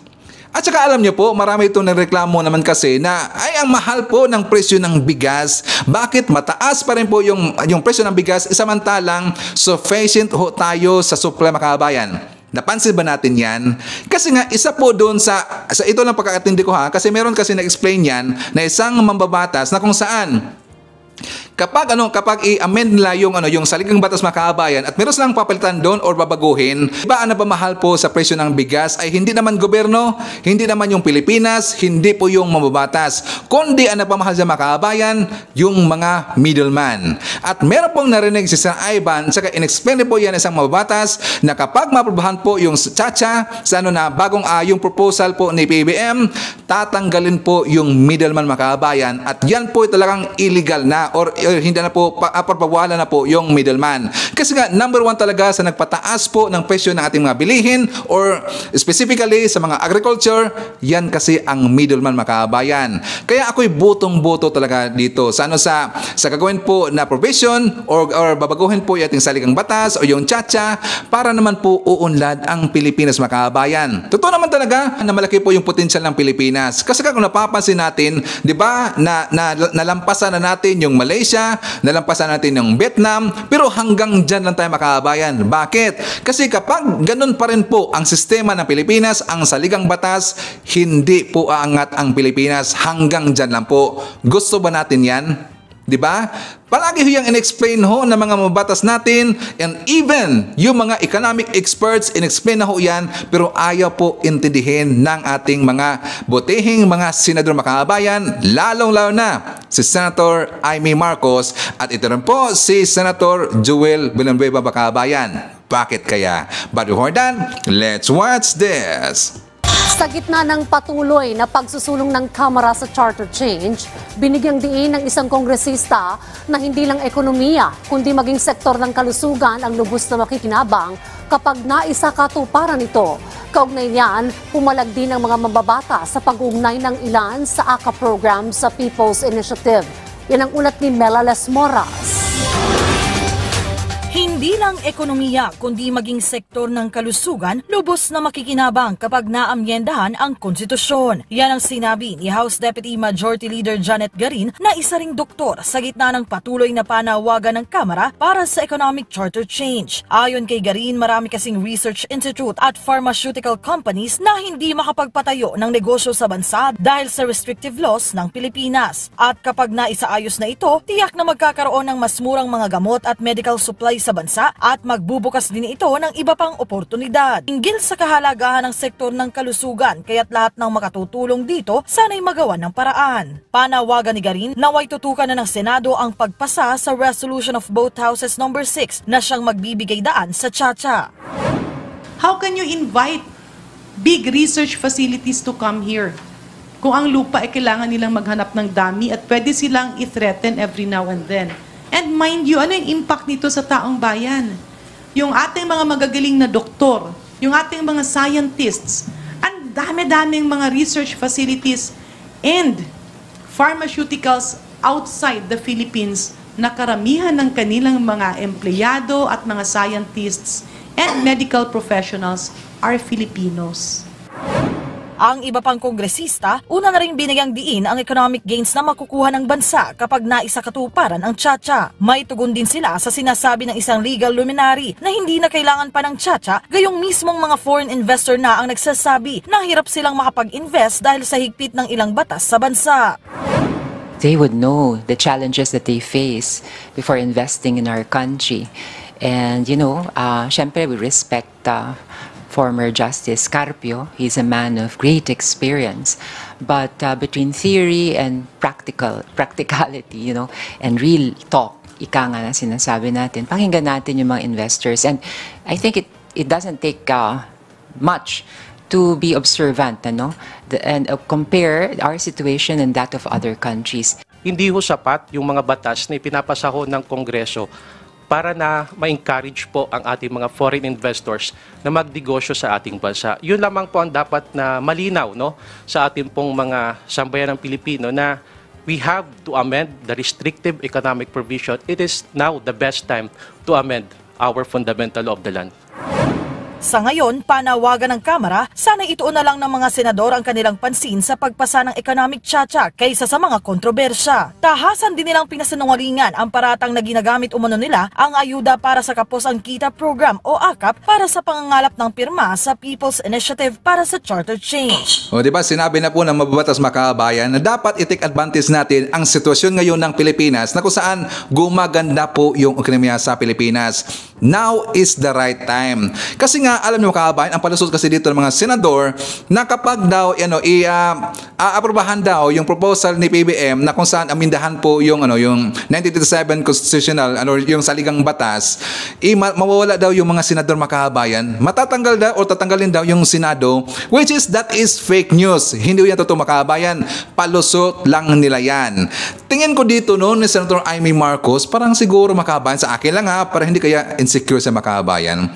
At saka alam niyo po, marami itong nagreklamo naman kasi na ay ang mahal po ng presyo ng bigas. Bakit mataas pa rin po yung presyo ng bigas samantalang sufficient ho tayo sa supply makabayan? Napansin ba natin yan? Kasi nga, isa po doon sa ito lang pagkakatindi ko ha, kasi meron kasi na-explain yan na isang mambabatas na kung saan kapag i-amend nila yung saligang batas makabayan at meron silang papalitan doon or babaguhin, iba ang napamahal po sa presyo ng bigas ay hindi naman gobyerno, hindi naman yung Pilipinas, hindi po yung mambabatas, kundi ang napamahal sa makabayan, yung mga middleman. At meron pong narinig si Sir Ivan, saka in-explain po yan isang mababatas na kapag maprobahan po yung Chacha sa na bagong yung proposal po ni PBM, tatanggalin po yung middleman makabayan at yan po talagang illegal na or hindi na po pagpawala na po yung middleman. Kasi nga number 1 talaga sa nagpataas po ng presyo ng ating mga bilihin or specifically sa mga agriculture, yan kasi ang middleman makabayan. Kaya ako'y botong-boto talaga dito sa gagawin po na provision or babaguhin po yung ating saligang batas o yung Chacha para naman po uunlad ang Pilipinas makabayan. Totoo naman talaga na malaki po yung potential ng Pilipinas. Kasi kung napapansin natin, di ba, na nalampasan na natin yung Malaysia, Indonesia, nalampasan natin yung Vietnam, pero hanggang dyan lang tayo makabayan. Bakit? Kasi kapag ganun pa rin po ang sistema ng Pilipinas, ang saligang batas, hindi po aangat ang Pilipinas. Hanggang dyan lang po. Gusto ba natin yan? Diba? Palagi yung in-explain ho ng mga mabatas natin, and even yung mga economic experts in-explain na ho yan, pero ayaw po intindihin ng ating mga botehing mga senador makabayan, lalong-lalo na si Senator Amy Marcos at ito rin po si Senator Joel Villanueva makabayan. Bakit kaya? But before that, let's watch this. Sa gitna ng patuloy na pagsusulong ng Kamara sa charter change, binigyang diin ng isang kongresista na hindi lang ekonomiya, kundi maging sektor ng kalusugan ang lubos na makikinabang kapag naisakatuparan ito. Kaugnay niyan, pumalag din ang mga mambabata sa pag-uugnay ng ilan sa ACA program sa People's Initiative. Yan ang ulat ni Mela Les Moras. Hindi lang ekonomiya kundi maging sektor ng kalusugan lubos na makikinabang kapag naamyendahan ang konstitusyon. Yan ang sinabi ni House Deputy Majority Leader Janet Garin na isa ring doktor sa gitna ng patuloy na panawagan ng Kamara para sa economic charter change. Ayon kay Garin, marami kasing research institute at pharmaceutical companies na hindi makapagpatayo ng negosyo sa bansa dahil sa restrictive laws ng Pilipinas. At kapag naisaayos na ito, tiyak na magkakaroon ng mas murang mga gamot at medical supplies sa bansa at magbubukas din ito ng iba pang oportunidad. Hinggil sa kahalagahan ng sektor ng kalusugan, kaya't lahat ng makatutulong dito sana'y magawa ng paraan. Panawagan ni Garin, naway tutukan na ng Senado ang pagpasa sa Resolution of both Houses No. 6 na siyang magbibigay daan sa Chacha. How can you invite big research facilities to come here kung ang lupa ay kailangan nilang maghanap ng dami at pwede silang i-threaten every now and then? And mind you, ano yung impact nito sa taong bayan? Yung ating mga magagaling na doktor, yung ating mga scientists, ang dami-daming mga research facilities and pharmaceuticals outside the Philippines na karamihan ng kanilang mga empleyado at mga scientists and medical professionals are Filipinos. Ang iba pang kongresista, una na rin binigyang diin ang economic gains na makukuha ng bansa kapag naisakatuparan ang Chacha. May tugon din sila sa sinasabi ng isang legal luminary na hindi na kailangan pa ng Chacha, gayong mismong mga foreign investor na ang nagsasabi na hirap silang makapag-invest dahil sa higpit ng ilang batas sa bansa. They would know the challenges that they face before investing in our country. And syempre we respect former Justice Carpio. He's a man of great experience. But between theory and practicality, and real talk, ika nga na sinasabi natin, pakinggan natin yung mga investors. And I think it doesn't take much to be observant, and compare our situation and that of other countries. Hindi ho sapat yung mga batas na ipinapasa ho ng Kongreso para na ma-encourage po ang ating mga foreign investors na magnegosyo sa ating bansa. Yun lamang po ang dapat na malinaw sa ating pong mga sambayan ng Pilipino na we have to amend the restrictive economic provision. It is now the best time to amend our fundamental law of the land. Sa ngayon, panawagan ng Kamara, sana ituon na lang ng mga senador ang kanilang pansin sa pagpasa ng economic chacha kaysa sa mga kontrobersya. Tahasan din nilang pinasinungalingan ang paratang na ginagamit umano nila ang ayuda para sa Kapos ang Kita Program o AKAP para sa pangangalap ng pirma sa People's Initiative para sa Charter Change. O diba, sinabi na po ng mababatas makabayan na dapat i-take advantage natin ang sitwasyon ngayon ng Pilipinas na kung saan gumaganda po yung ekonomiya sa Pilipinas. Now is the right time. Kasi nga, alam niyo kabayan, ang palusot kasi dito ng mga senador na kapag daw aprobahan daw yung proposal ni PBM na kung saan amindahan po yung yung 1937 constitutional yung saligang batas, mawawala daw yung mga senador makabayan, matatanggal daw o tatanggalin daw yung Senado, which is that is fake news. Hindi yan totoo makabayan, palusot lang nila yan. Tingin ko dito ni Senator Amy Marcos, parang siguro makabayan sa akin lang para hindi kaya insecure sa makabayan.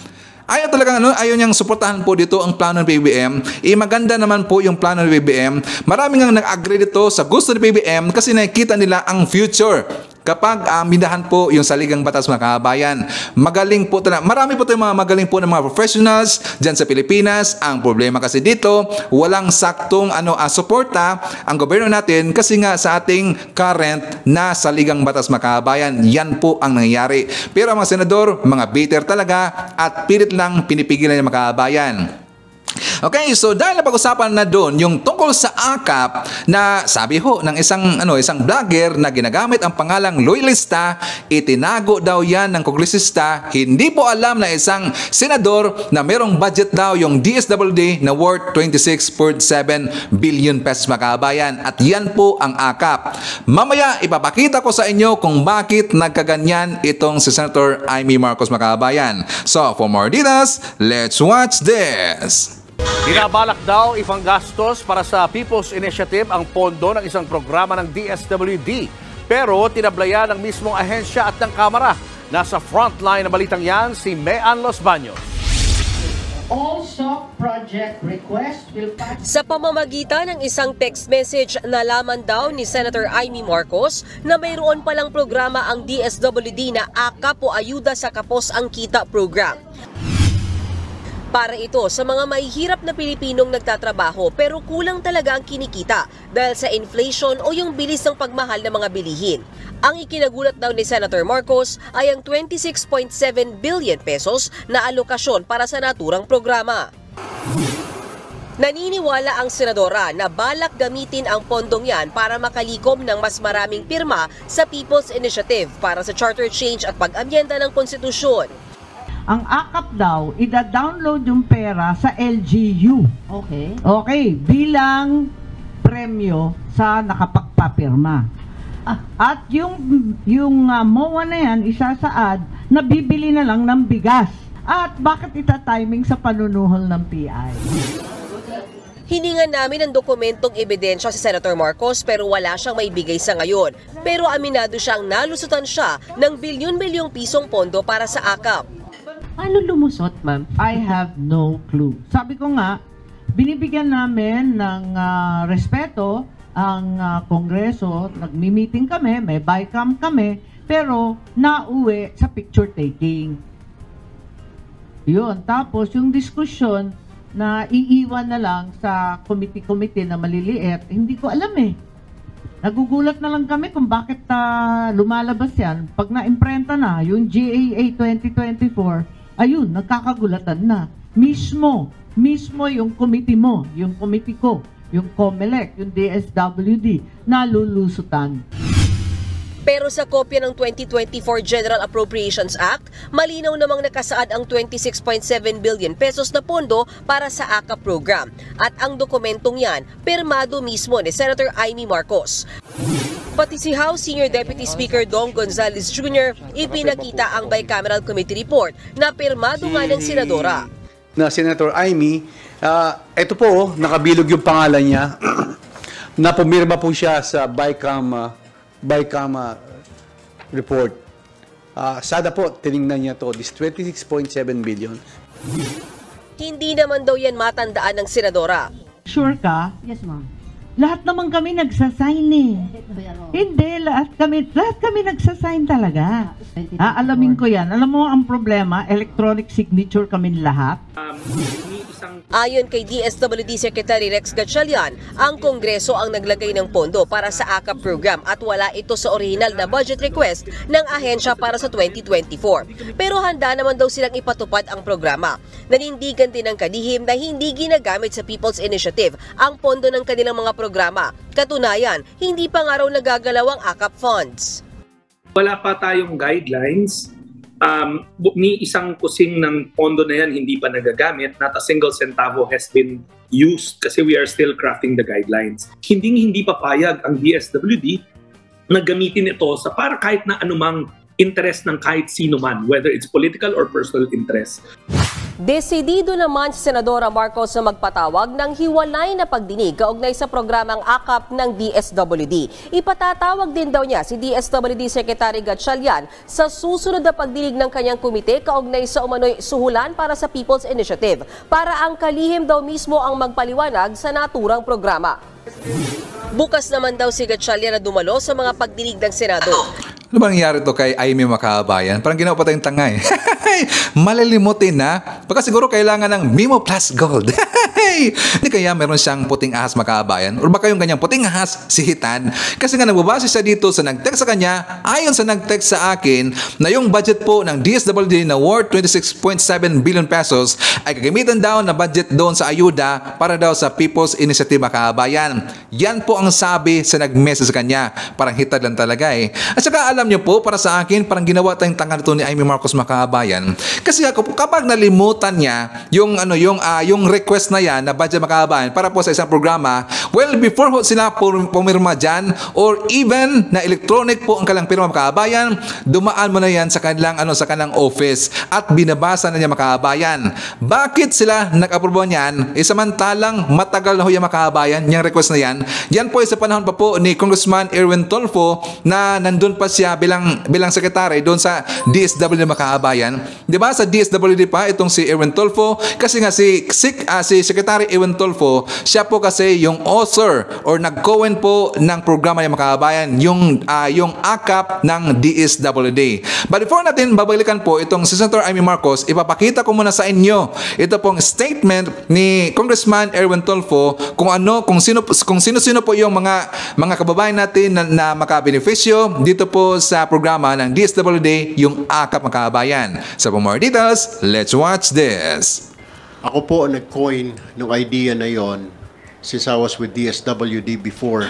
Ayaw talagang ayaw niyang suportahan po dito ang plano ng PBM. Maganda naman po yung plano ng PBM. Marami nga nag-agree dito sa gusto ng PBM kasi nakikita nila ang future. kapag mindahan po yung saligang batas mga kabayan. Magaling po talaga. Marami po tayong mga magaling po ng mga professionals dyan sa Pilipinas. Ang problema kasi dito, walang saktong suporta ang gobyerno natin kasi nga sa ating current na saligang batas mga kabayan. Yan po ang nangyayari. Pero ang mga senador, mga bitter talaga at pilit lang pinipigilan ng mga kabayan. Okay, so dahil napag-usapan na doon yung tungkol sa AKAP na sabi ho ng isang vlogger na ginagamit ang pangalang loyalista, itinago daw yan ng kongresista, hindi po alam na isang senador na merong budget daw yung DSWD na worth 26.7 billion pesos mga kabayan at yan po ang AKAP. Mamaya ipapakita ko sa inyo kung bakit nagkaganyan itong si Senator Amy Marcos mga kabayan. So for more details, let's watch this. Binabalak daw ipanggastos para sa People's Initiative ang pondo ng isang programa ng DSWD. Pero tinablayan ng mismong ahensya at ng Kamara. Nasa frontline na balitang yan si Mean Los Baños. Also, project request will pass. Sa pamamagitan ng isang text message, nalaman daw ni Senator Amy Marcos na mayroon palang programa ang DSWD na AKAP o Ayuda sa Kapos ang Kita program. Para ito sa mga mahihirap na Pilipinong nagtatrabaho pero kulang talaga ang kinikita dahil sa inflation o yung bilis ng pagmahal ng mga bilihin. Ang ikinagulat daw ni Senator Marcos ay ang 26.7 billion pesos na alokasyon para sa naturang programa. Naniniwala ang senadora na balak gamitin ang pondong yan para makalikom ng mas maraming pirma sa People's Initiative para sa charter change at pag-amyenda ng konstitusyon. Ang AKAP daw, ida-download yung pera sa LGU. Okay. Okay, bilang premyo sa nakapagpapirma. At yung MOA na yan, isasaad, na bibili na lang ng bigas. At bakit ita-timing sa panunuhol ng PI? Hiningan namin ng dokumentong ebidensya si Senator Marcos pero wala siyang maibigay sa ngayon. Pero aminado siyang nalusutan siya ng bilyon-bilyong pisong pondo para sa AKAP. Ano lumusot, ma'am? I have no clue. Sabi ko nga, binibigyan namin ng respeto ang Kongreso. Nagmi-meeting kami, may bycam kami, pero nauwi sa picture taking. Yun. Tapos yung diskusyon na iiwan na lang sa committee na maliliit, hindi ko alam eh. Nagugulat na lang kami kung bakit lumalabas yan. Pag na-imprenta na, yung GAA 2024, ayun, nagkakagulatan na. Mismo yung committee mo, yung committee ko, yung COMELEC, yung DSWD, nalulusutan. Pero sa kopya ng 2024 General Appropriations Act, malinaw namang nakasaad ang 26.7 billion pesos na pondo para sa AKAP program. At ang dokumentong yan, pirmado mismo ni Senator Amy Marcos. Pati si House Senior Deputy Speaker Dong Gonzales Jr. ipinakita ang Bicameral Committee Report na pirmado nga ng senadora. Na Senator Amy, ito po, nakabilog yung pangalan niya, na pumirma po siya sa Bicam report. Sada po, tinignan niya to, this 26.7 billion. Hindi naman daw yan matandaan ng senadora. Sure ka? Yes, ma'am. Lahat naman kami nagsasign eh. Hindi, lahat kami nagsasign talaga. Alamin ko yan. Alam mo ang problema, electronic signature kami lahat. Ayon kay DSWD Secretary Rex Gatchalian, ang Kongreso ang naglagay ng pondo para sa AKAP program at wala ito sa original na budget request ng ahensya para sa 2024. Pero handa naman daw silang ipatupad ang programa. Nanindigan din ng kalihim na hindi ginagamit sa People's Initiative ang pondo ng kanilang mga programa. Katunayan, hindi pa nga raw nagagalaw ang AKAP funds. Wala pa tayong guidelines. Ni isang kusing ng pondo na yan hindi pa nagagamit. Not a single centavo has been used kasi we are still crafting the guidelines. Hindi papayag ang DSWD na gamitin ito sa para kahit na anumang interest ng kahit sino man, whether it's political or personal interest. Desidido naman si Senadora Marcos na magpatawag ng hiwalay na pagdinig kaugnay sa programang AKAP ng DSWD. Ipatatawag din daw niya si DSWD Secretary Gatchalian sa susunod na pagdinig ng kanyang komite kaugnay sa umano'y suhulan para sa People's Initiative para ang kalihim daw mismo ang magpaliwanag sa naturang programa. Bukas naman daw si Gatchalian na dumalo sa mga pagdinig ng Senado. Ano ba nangyari to kay Aimee Makabayan? Parang ginawa pa tayong tanga eh. Malilimutin na. Baka siguro kailangan ng Mimo Plus Gold. Hindi kaya meron siyang puting ahas Makabayan? Or baka yung kanyang puting ahas sihitan? Kasi nga nagbabase siya dito sa nag-text sa kanya, ayon sa nag-text sa akin, na yung budget po ng DSWD na worth 26.7 billion pesos ay gagamitan daw na budget doon sa ayuda para daw sa People's Initiative Makabayan. Yan po ang sabi sa nag-message sa kanya. Parang hitad lang talaga eh. At saka alam niyo po, para sa akin, parang ginawa tayong tanga nito ni Aimee Marcos Makabayan. Kasi ako, kapag nalimutan niya yung request na yan na budget Makabayan para po sa isang programa, well, before sila pumirma dyan, or even na electronic po ang kalang pirma Makabayan, dumaan mo na yan sa kanilang office at binabasa na niya Makabayan. Bakit sila nag-aprobo niyan? Samantalang matagal na ho yung Makabayan, yung request na yan. Yan po ay sa panahon pa po ni Congressman Erwin Tulfo na nandun pa siya bilang sekretary doon sa DSWD Makabayan. Diba sa DSWD pa itong si Erwin Tulfo, kasi nga si Secretary Erwin Tulfo, siya po kasi yung author or nag-coin po ng programa ng Makabayan, yung AKAP ng DSWD. But before natin babalikan po itong si Senator Aimee Marcos, ipapakita ko muna sa inyo ito pong statement ni Congressman Erwin Tulfo kung sino-sino po yung mga kababayan natin na makabenepisyo dito po sa programa ng DSWD, yung AKAP Makabayan. So for more details, let's watch this. Ako po nag-coin ng idea na yon since I was with DSWD before.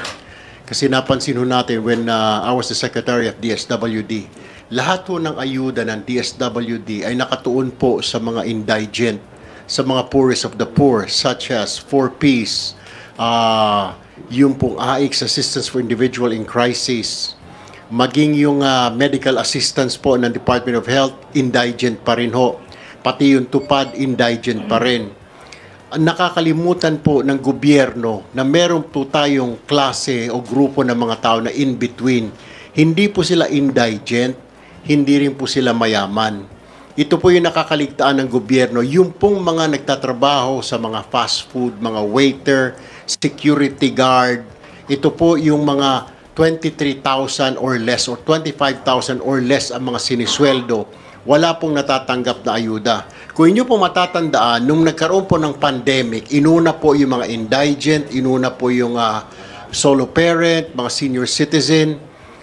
Kasi napansin ho natin when I was the Secretary of DSWD, lahat po ng ayuda ng DSWD ay nakatuon po sa mga indigent, sa mga poorest of the poor, such as 4Ps, yung pong AICS, Assistance for Individual in Crisis, maging yung medical assistance po ng Department of Health, indigent pa rin ho. Pati yung tupad, indigent pa rin. Nakakalimutan po ng gobyerno na meron po tayong klase o grupo ng mga tao na in-between. Hindi po sila indigent, hindi rin po sila mayaman. Ito po yung nakakaligtaan ng gobyerno, yung pong mga nagtatrabaho sa mga fast food, mga waiter, security guard. Ito po yung mga 23,000 or less or 25,000 or less ang mga sinisweldo. Wala pong natatanggap na ayuda. Kung inyo po matatandaan, nung nagkaroon po ng pandemic, inuna po yung mga indigent, inuna po yung solo parent, mga senior citizen,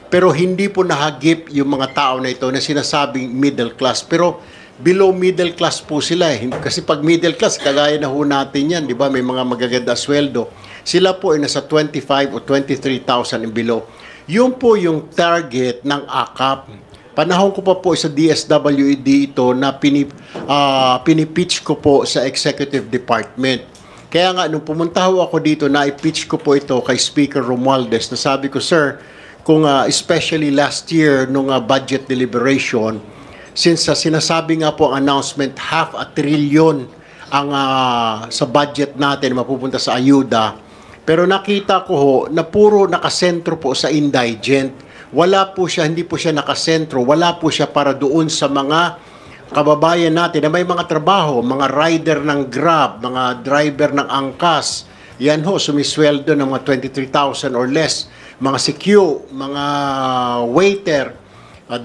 pero hindi po nahagip yung mga tao na ito na sinasabing middle class. Pero below middle class po sila eh. Kasi pag middle class, kagaya na ho natin yan, di ba? May mga magaganda sweldo. Sila po ay nasa 25 o 23,000 and below. Yun po yung target ng AKAP. Panahon ko pa po sa DSWD ito na pinipitch ko po sa Executive Department. Kaya nga, nung pumunta ho ako dito, na-pitch ko po ito kay Speaker Romualdez na sabi ko, Sir, kung especially last year nung budget deliberation, since sinasabi nga po ang announcement, 500 billion ang sa budget natin mapupunta sa ayuda, pero nakita ko ho na puro nakasentro po sa indigent. Wala po siya, hindi po siya nakasentro, wala po siya para doon sa mga kababayan natin na may mga trabaho, mga rider ng Grab, mga driver ng angkas. Yan ho, sumisweldo ng mga 23,000 or less. Mga CQ, mga waiter,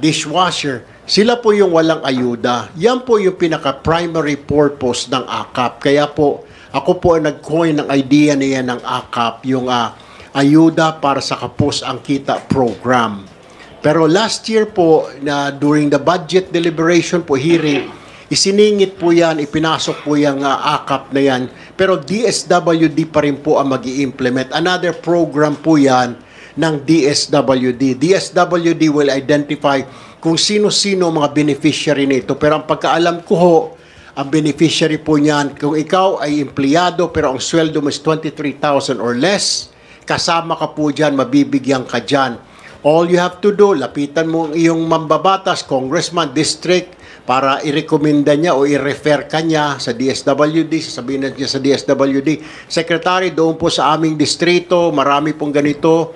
dishwasher. Sila po yung walang ayuda. Yan po yung pinaka-primary purpose ng AKAP. Kaya po, ako po nag-coin ng idea niya ng AKAP, yung ayuda para sa kapos ang kita program. Pero last year po, during the budget deliberation po, hearing, isiningit po yan, ipinasok po yung AKAP na yan. Pero DSWD pa rin po ang mag-i-implement. Another program po yan ng DSWD. DSWD will identify kung sino-sino mga beneficiary nito. Pero ang pagkaalam ko ho, ang beneficiary po niyan, kung ikaw ay empleyado pero ang sweldo mo is 23,000 or less, kasama ka po dyan, mabibigyan ka dyan. All you have to do, lapitan mo ang iyong mambabatas, congressman, district, para i-recommenda niya o i-refer ka niya sa DSWD, sasabihin niya sa DSWD, Secretary, doon po sa aming distrito, marami pong ganito,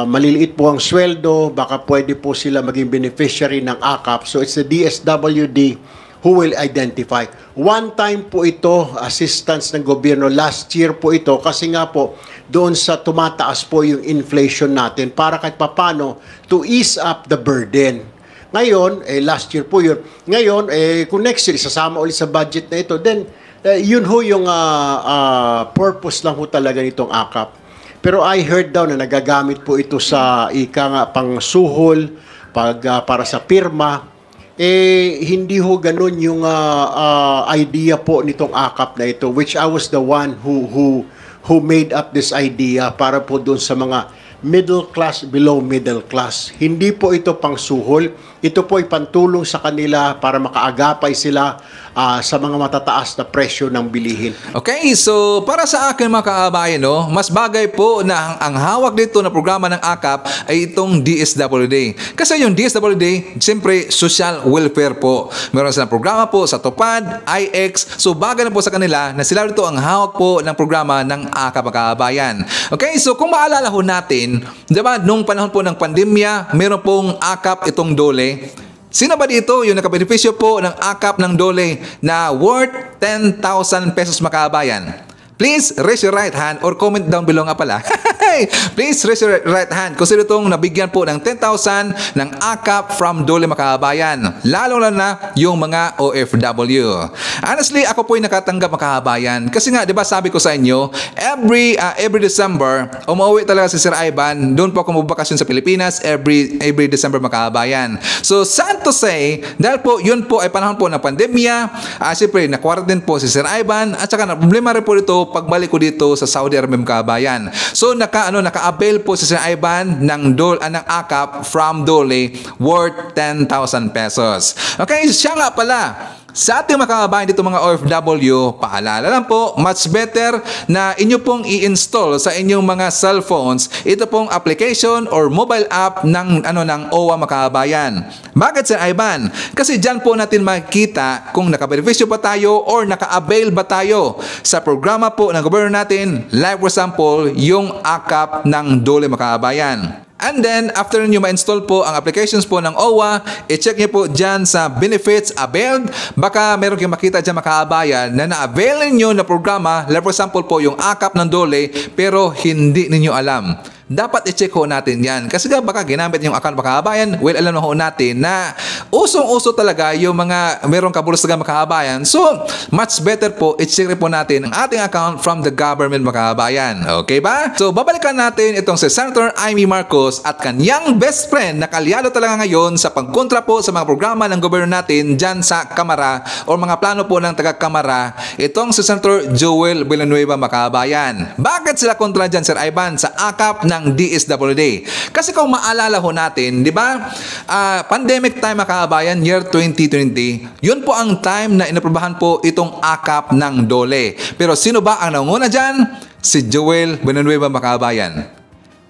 maliliit po ang sweldo, baka pwede po sila maging beneficiary ng AKAP. So it's the DSWD who will identify. One time po ito, assistance ng gobyerno. Last year po ito kasi nga po doon sa tumataas po yung inflation natin para kahit papano to ease up the burden. Ngayon, last year po yun. Ngayon, kung next year, isasama ulit sa budget na ito, then yun ho yung purpose lang ho talaga nitong AKAP. Pero I heard daw na nagagamit po ito sa pang suhol, para sa pirma. Hindi ho ganun yung idea po nitong AKAP na ito, which I was the one who made up this idea para po doon sa mga middle class, below middle class. Hindi po ito pang suhol. Ito po ay pantulong sa kanila para makaagapay sila sa mga matataas na presyo ng bilihin. Okay, so para sa akin mga kaabayan, mas bagay po na ang hawak dito na programa ng AKAP ay itong DSWD. Kasi yung DSWD, siyempre social welfare po. Meron silang programa po sa TUPAD, IX, so bagay na po sa kanila na sila dito ang hawak po ng programa ng AKAP mga kaabayan. Okay, so kung maalala ho natin, diba, nung panahon po ng pandemya, meron pong AKAP itong DOLE. Sino ba dito yung nakabenepisyo po ng AKAP ng DOLE na worth 10,000 pesos mga kaabayan? Please raise your right hand or comment down below nga pala. Please raise your right hand kung sino itong nabigyan po ng 10,000 ng AKAP from DOLE mga kaabayan. Lalo na yung mga OFW. Honestly, ako po ay nakatanggap mga kaabayan. Kasi nga, di ba sabi ko sa inyo, every December, umuwi talaga si Sir Ivan. Doon po ako magbakasyon sa Pilipinas every December mga kaabayan. So, sad to say, dahil po yun po ay panahon po ng pandemya, siyempre, na-quarantine po si Sir Ivan at saka na problema rin po dito pagbalik ko dito sa Saudi Arabia mga kaabayan. So, naka-avail po si Sir Ivan ng AKAP from DOLE worth 10,000 pesos. Okay, siya nga pala. Sa ating mga kababayan dito mga OFW, paalala lang po, much better na inyo pong i-install sa inyong mga cellphones ito pong application or mobile app ng OWA mga kababayan. Bakit Sir Ivan? Kasi dyan po natin makikita kung nakabenepisyo ba tayo or naka-avail ba tayo sa programa po ng gobyerno natin, like for example, yung AKAP ng DOLE mga kababayan. And then, after nyo ma-install po ang applications po ng OWA, i-check nyo po dyan sa benefits availed. Baka meron kayong makita dyan makaabayan na na-avail nyo na programa, like for example po yung AKAP ng DOLE, pero hindi ninyo alam. Dapat i-check ho natin yan. Kasi baka ginamit yung account makaabayan, well, alam na ho natin na usong-uso talaga yung mga merong kabulustagan makaabayan. So, much better po, i-check po natin ang ating account from the government makaabayan. Okay ba? So, babalikan natin itong si Senator Amy Marcos at kanyang best friend na kalyado talaga ngayon sa pagkontra po sa mga programa ng gobyerno natin dyan sa Kamara o mga plano po ng taga-Kamara, itong si Senator Joel Villanueva makaabayan. Bakit sila kontra dyan, Sir Ivan, sa AKAP ng DSWD? Kasi kung maalala ho natin, di ba, pandemic time mga kaabayan, year 2020, yun po ang time na inaprobahan po itong AKAP ng DOLE. Pero sino ba ang nanguna dyan? Si Joel Villanueva mga kaabayan.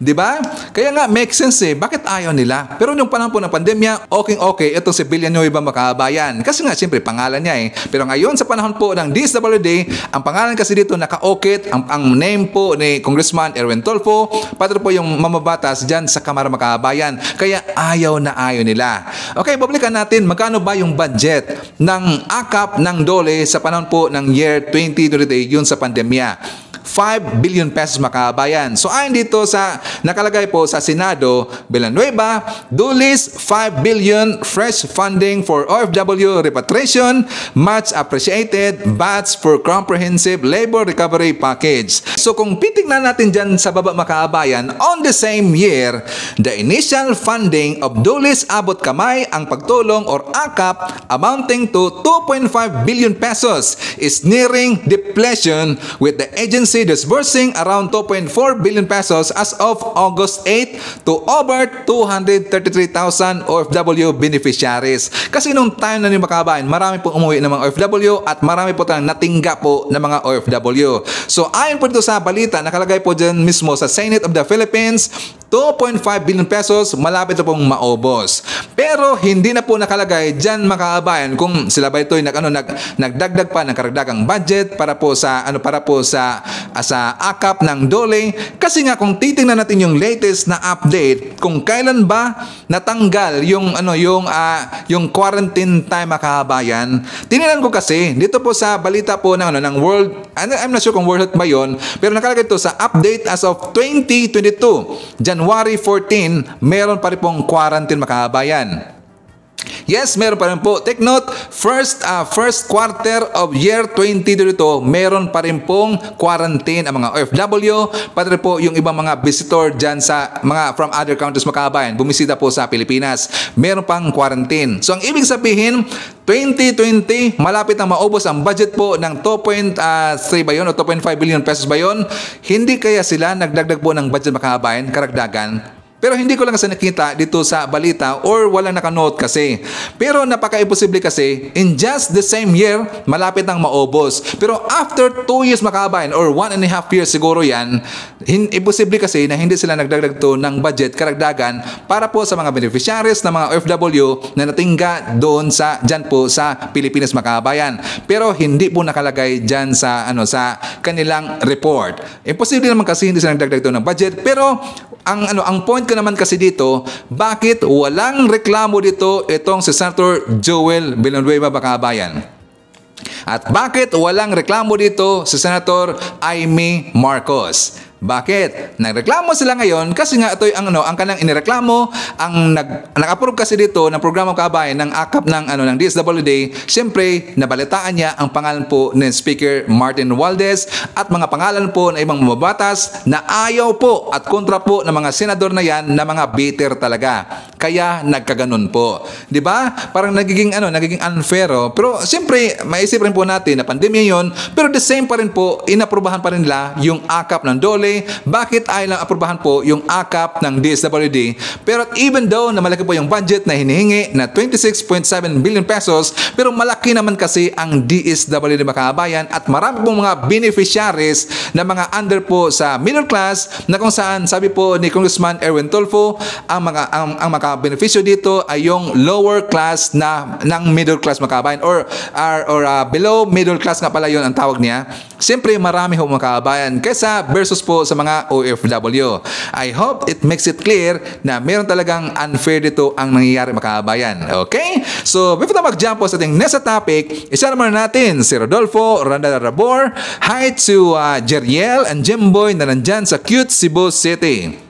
Di ba? Kaya nga, make sense Bakit ayaw nila? Pero yung panahon po ng pandemya, okay, itong si Villanueva makaabayan. Kasi nga, siyempre, pangalan niya Pero ngayon, sa panahon po ng DSWD, ang pangalan kasi dito naka-okit, ang name po ni Congressman Erwin Tulfo, pati po yung mamabatas dyan sa Kamara makaabayan. Kaya ayaw na ayaw nila. Okay, babalikan natin, magkano ba yung budget ng AKAP ng DOLE sa panahon po ng year 2020, yun sa pandemya? 5 billion pesos makaabayan. So ayon dito sa nakalagay po sa Senado, Villanueva, DOLE's 5 billion fresh funding for OFW repatriation, much appreciated, BATS for comprehensive labor recovery package. So kung titingnan natin dyan sa baba makaabayan, on the same year, the initial funding of DOLE's abot kamay ang pagtulong or AKAP amounting to 2.5 billion pesos is nearing depletion with the agency disbursing around 2.4 billion pesos as of August 8 to over 233,000 OFW beneficiaries. Kasi nung time na ni makabayan, marami pong umuwi ng mga OFW at marami po tayong natingga po ng mga OFW. So ayon po dito sa balita, nakalagay po dyan mismo sa Senate of the Philippines, 2.5 billion pesos malapit na pong maubos. Pero hindi na po nakalagay dyan mga kaabayan kung sila ba ito'y nagdagdag pa ng karagdagang budget para po sa akap ng DOLE. Kasi nga kung titingnan natin yung latest na update kung kailan ba natanggal yung quarantine time mga kaabayan. Tinignan ko kasi dito po sa balita po ng World, I'm not sure kung World Health ba yun, pero nakalagay ito sa update as of 2022. January 14, meron pa rin pong quarantine mga kaabayan. Yes, meron pa rin po. Take note, first quarter of year 2022, meron pa rin pong quarantine ang mga OFW, pati po yung ibang mga visitor dyan sa mga from other countries mga kaabayan, bumisita po sa Pilipinas. Meron pang quarantine. So, ang ibig sabihin, 2020, malapit na maubos ang budget po ng 2.3 ba yun o 2.5 billion pesos ba yun? Hindi kaya sila nagdagdag po ng budget mga kaabayan, karagdagan? Pero hindi ko lang kasi nakita dito sa balita or walang nakanote kasi. Pero napaka-imposible kasi in just the same year, malapit nang maubos. Pero after 2 years makabayan or 1.5 years siguro yan, imposible kasi na hindi sila nagdagdag to ng budget karagdagan para po sa mga beneficiaries ng mga OFW na natingga doon dyan po sa Pilipinas makabayan. Pero hindi po nakalagay dyan sa kanilang report. Imposible naman kasi hindi sila nagdagdag to ng budget. Pero ang point ko naman kasi dito, bakit walang reklamo dito itong si Senator Joel Villanueva Bacabayan? At bakit walang reklamo dito si Senator Amy Marcos? Bakit? Nagreklamo sila ngayon kasi nga ito ang kanilang inireklamo, ang nag-approve kasi dito ng programa kabayan ng akap ng DSWD. Siyempre, nabalitaan niya ang pangalan po ni Speaker Martin Romualdez at mga pangalan po ng ibang mababatas na ayaw po at kontra po ng mga senador na yan na mga bitter talaga. Kaya nagkaganon po. 'Di ba? Parang nagiging unfair. Pero siyempre, maisip rin po natin na pandemya 'yon, pero the same pa rin po, inaprubahan pa rin nila yung akap ng DOLE. Bakit ay lang aprubahan po yung akap ng DSWD? Pero even though na malaki po yung budget na hinihingi na 26.7 billion pesos, pero malaki naman kasi ang DSWD makabayan at marami pong mga beneficiaries na mga under po sa middle class na kung saan sabi po ni Congressman Erwin Tulfo, ang mga benepisyo dito ay yung lower class ng middle class makabayan or below middle class nga pala yun ang tawag niya. Siyempre marami ho makabayan kaysa versus po sa mga OFW. I hope it makes it clear na meron talagang unfair dito ang nangyayari makabayan. Okay? So, before na mag-jump po sa ating next topic, isa naman natin si Rodolfo Randalabor. Hi to Jeriel and Jimboy na nandyan sa cute Cebu City.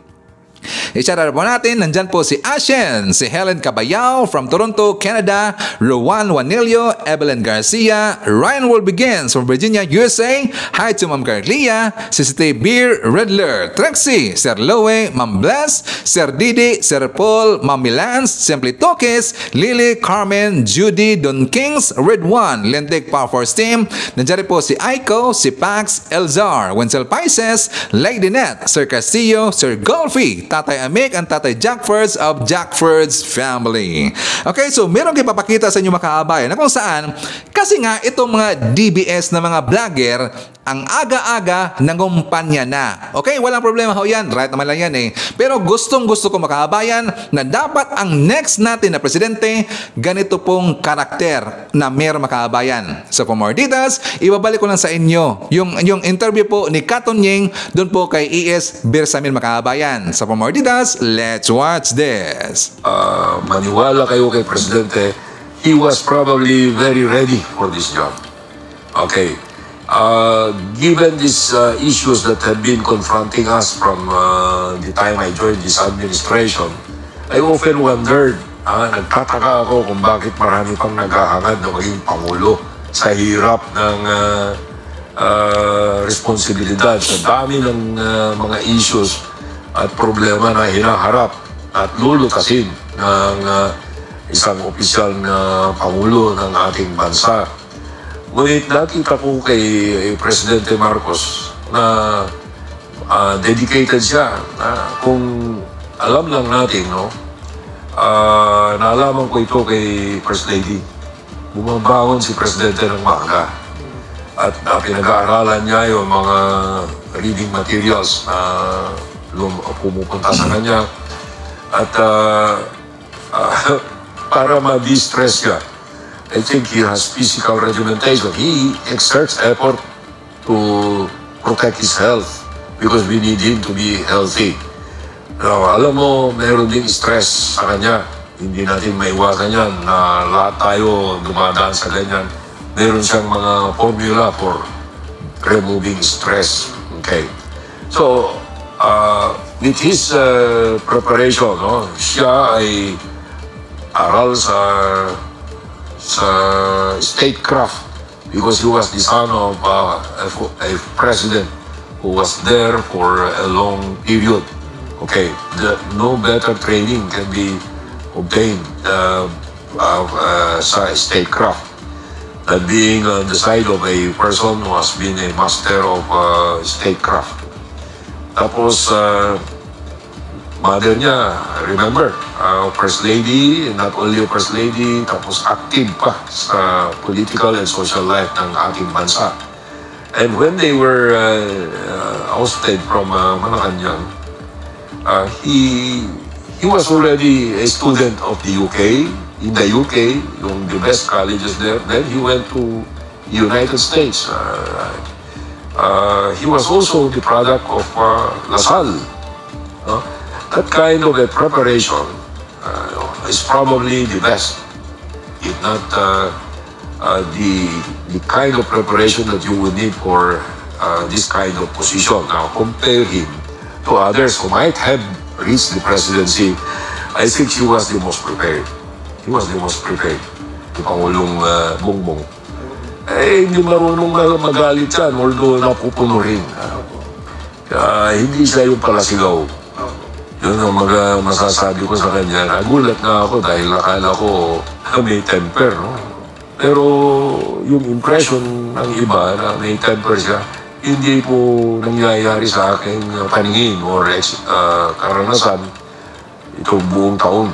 I-shoutout po natin, nandyan po si Ashen, si Helen Cabayao from Toronto, Canada, Rowan Juanilio, Evelyn Garcia, Ryan Wolbigins from Virginia, USA. Hi to Ma'am Carlia, si Steve Beer, Redler, Trexie, Sir Loe, Ma'am Bless, Sir Didi, Sir Paul, Ma'am Milans, Simply Tokis, Lily, Carmen, Judy, Don Kings, Red One, Lentic Power Force Team. Nandyan po si Aiko, si Pax, Elzar, Wenzel Paises, Lady Net, Sir Castillo, Sir Golfy, Tatay Amik and Tatay Jackfords of Jackfords Family. Okay, so meron kayo papakita sa inyo makaabayan na kung saan, kasi nga itong mga DBS na mga vlogger, ang aga-aga nangumpanya na. Okay, walang problema ho yan. Right naman lang yan eh. Pero gustong-gusto ko makaabayan na dapat ang next natin na presidente, ganito pong karakter na meron makaabayan. So for more details, ibabalik ko lang sa inyo yung interview po ni Katon Ying doon po kay E.S. Bersamin makaabayan. So for more details, let's watch this. Maniwala kayo kay Presidente, he was probably very ready for this job. Okay. Given these issues that have been confronting us from the time I joined this administration, I often wondered, nagtataka ako kung bakit marami pang naghahangad na maging Pangulo sa hirap ng responsibilidad, sa dami ng mga issues at problema na hinaharap at lulutasin ng isang opisyal na Pangulo ng ating bansa. Ngunit nakita ko kay Presidente Marcos na dedicated siya. Kung alam lang natin, naalaman ko ito kay First Lady. Bumabangon si Presidente ng maaga. At pinag-aaralan niya yung mga reading materials na pumupunta sa kanya. At para ma-distress siya, I think he has physical regimentation. He exerts effort to protect his health because we need him to be healthy. Now, alam mo, meron ding stress sa kanya. Hindi natin maiwasan yan na lahat tayo dumadaan sa ganyan. Meron siyang mga formula for removing stress. Okay. So, with his preparation, no, siya ay aral sa statecraft because he was the son of a president who was there for a long period. Okay, no better training can be obtained sa statecraft than being on the side of a person who has been a master of statecraft. Tapos, mother niya, remember, First Lady, not only First Lady, tapos active pa sa political and social life ng ating bansa. And when they were ousted from Malacanang, he was already a student of the UK. In the UK, yung the best colleges there. Then he went to the United States. He was also the product of LaSalle. That kind of a preparation is probably the best, if not the kind of preparation that you would need for this kind of position. Now, compare him to others who might have reached the presidency. I think he was the most prepared. He was the most prepared. Si Pangulong Bongbong. Hindi marunong magalit yan, although napupuno rin. Hindi siya yung palasigaw. Yun ang masasabi ko sa kanya. Nagulat na ako dahil nakala ko may temper. No? Pero yung impression ng iba na may temper siya, hindi po nangyayari sa aking paningin or karanasan itong buong taon.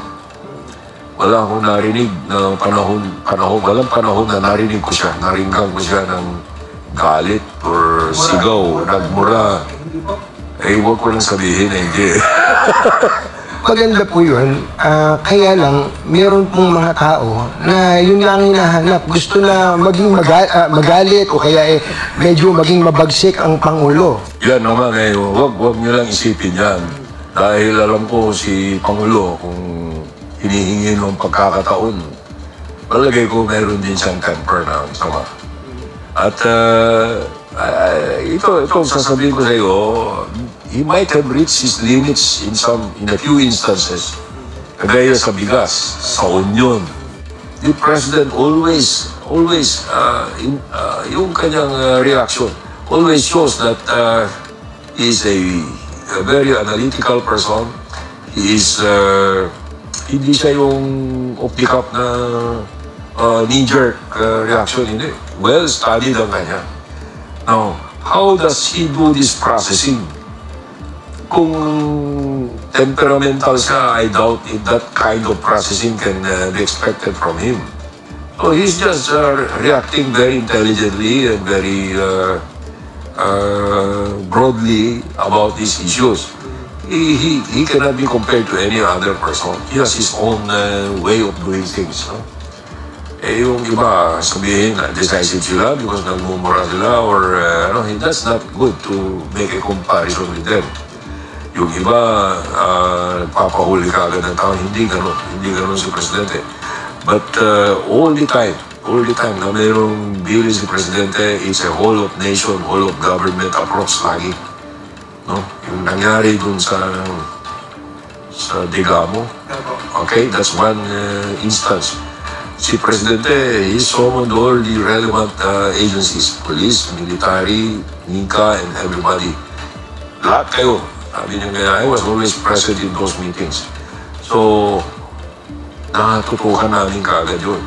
Wala akong narinig na walang panahon na narinig ko siya, naringgan ko siya ng galit or sigaw, nagmura. Huwag ko lang sabihin na hindi. Maganda po yun. Kaya lang, meron pong mga tao na yun lang hinahanap. Gusto na maging magalit o kaya medyo maging mabagsik ang Pangulo. Yan naman huwag nyo lang isipin yan. Dahil alam ko si Pangulo kung hinihingi ng pagkakataon, palagay ko meron din siyang temper na sama. At ito sasabihin ko sa iyo, he might have reached his limits in a few instances. Kagaya sa bigas, sa onion. The president always yung kanyang reaction always shows that he is a very analytical person. He is hindi siya yung off-the-cuff na knee-jerk reaction. Hindi. Well-studied ang kanya. Now, how does he do this processing? Kung temperamental siya, I doubt if that kind of processing can be expected from him. So he's just reacting very intelligently and very broadly about these issues. He cannot be compared to any other person. He has his own way of doing things. No? Yung iba, sabihin, decisive sila because nagmumura sila or that's not good to make a comparison with them. Yung iba, nagpapahuli ka agad ng tao, hindi ganun si Presidente. But all the time na mayroong bilin si Presidente, it's a whole of nation, whole of government approach lagi. No? Yung nangyari dun sa Digamo. Okay, that's one instance. Si Presidente, he summoned all the relevant agencies, police, military, NICA, and everybody. Lahat kayo. Sabi niya, I was always present in those meetings. So, natutukan namin kaagad yun.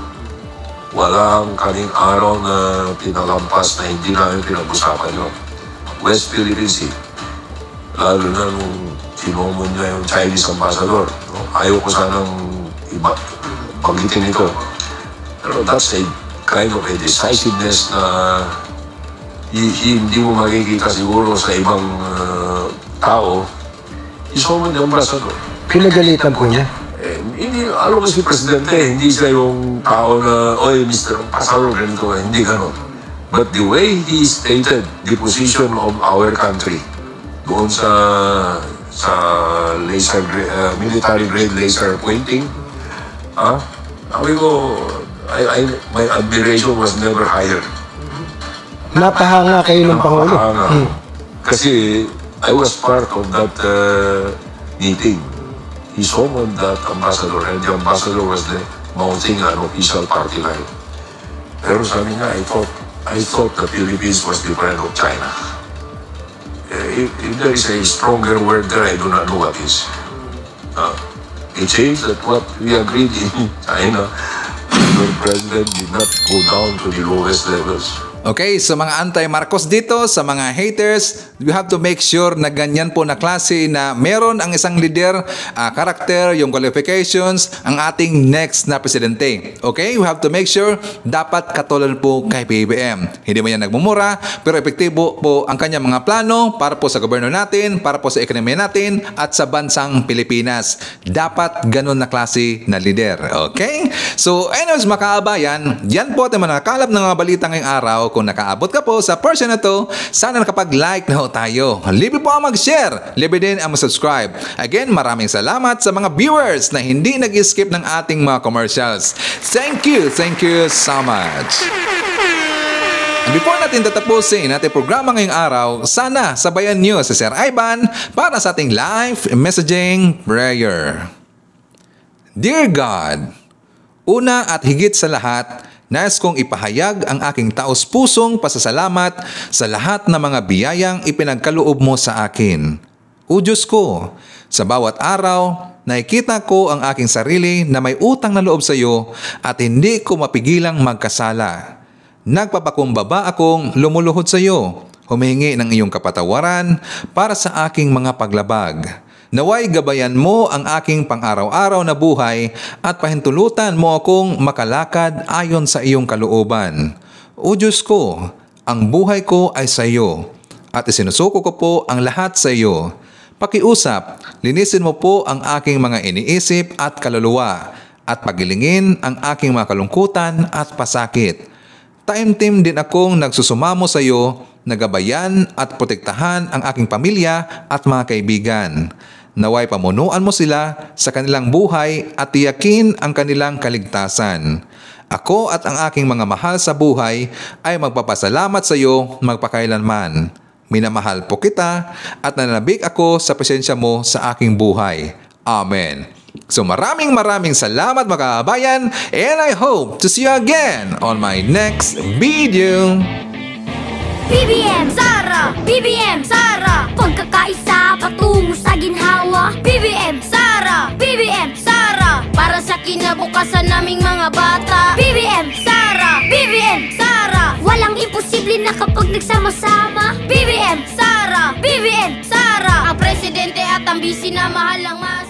Walang kaming araw na pinalampas na hindi namin pinag-usapan yun. West Philippine Sea. Lalo na nung sinumon niya yung Chinese ambassador. No? Ayaw ko sanang pagkitin ito. Pero that's a kind of a decisiveness na hindi mo makikita siguro sa ibang tao He summoned the ambassador. Pinagalitan po niya. Hindi, alam ko si Presidente, hindi siya yung tao na, oy, Mr. Ambassador, ganito, hindi ganon. But the way he stated the position of our country doon sa laser, military grade laser pointing, sabi ko, my admiration was never higher. Napahanga kayo ng Pangulo. Kasi I was part of that meeting. He summoned that ambassador, and the ambassador was mounting an official party line. Pero sabi niya, I thought the Philippines was the friend of China. If there is a stronger word there, I do not know what is. It seems that what we agreed in China, the president did not go down to the lowest levels. Okay, sa mga anti-Marcos dito, sa mga haters, we have to make sure na ganyan po na klase na meron ang isang leader, karakter, yung qualifications, ang ating next na presidente. Okay, we have to make sure dapat katulad po kay PBBM. Hindi man yan nagmumura, pero epektibo po ang kanyang mga plano para po sa gobyerno natin, para po sa ekonomiya natin, at sa bansang Pilipinas. Dapat ganun na klase na leader. Okay? So, anyways, makaabayan, yan po at mga nakalap ng mga balita ngayong araw. Kung nakaabot ka po sa portion na to, sana nakapag-like na ho tayo. Libre po ang mag-share. Libre din ang mag-subscribe. Again, maraming salamat sa mga viewers na hindi nag-skip ng ating mga commercials. Thank you so much. And before natin tatapusin ating programa ngayong araw, sana sabayan nyo si Sir Ivan para sa ating live messaging prayer. Dear God, una at higit sa lahat, nais kong ipahayag ang aking taos-pusong pasasalamat sa lahat ng mga biyayang ipinagkaloob mo sa akin. O Diyos ko, sa bawat araw, nakikita ko ang aking sarili na may utang na loob sa iyo at hindi ko mapigilang magkasala. Nagpapakumbaba akong lumuluhod sa iyo, humingi ng iyong kapatawaran para sa aking mga paglabag. Naway gabayan mo ang aking pang-araw-araw na buhay at pahintulutan mo akong makalakad ayon sa iyong kalooban. O Diyos ko, ang buhay ko ay sa iyo at isinusuko ko po ang lahat sa iyo. Pakiusap, linisin mo po ang aking mga iniisip at kaluluwa at pagilingin ang aking mga kalungkutan at pasakit. Taimtim din akong nagsusumamo sa iyo, nagabayan at protektahan ang aking pamilya at mga kaibigan. Naway pamunuan mo sila sa kanilang buhay at tiyakin ang kanilang kaligtasan. Ako at ang aking mga mahal sa buhay ay magpapasalamat sa iyo magpakailanman. Minamahal po kita at nananabik ako sa presensya mo sa aking buhay. Amen. So maraming salamat mga kabayan, and I hope to see you again on my next video. BBM Sara! BBM Sara! Pagkakaisa patungo sa ginhawa. BBM Sara! BBM Sara! Para sa kinabukasan naming mga bata. BBM Sara! BBM Sara! Walang imposible na kapag nagsama-sama. BBM Sara! BBM Sara! Ang presidente at ang bisi na mahal ang mas.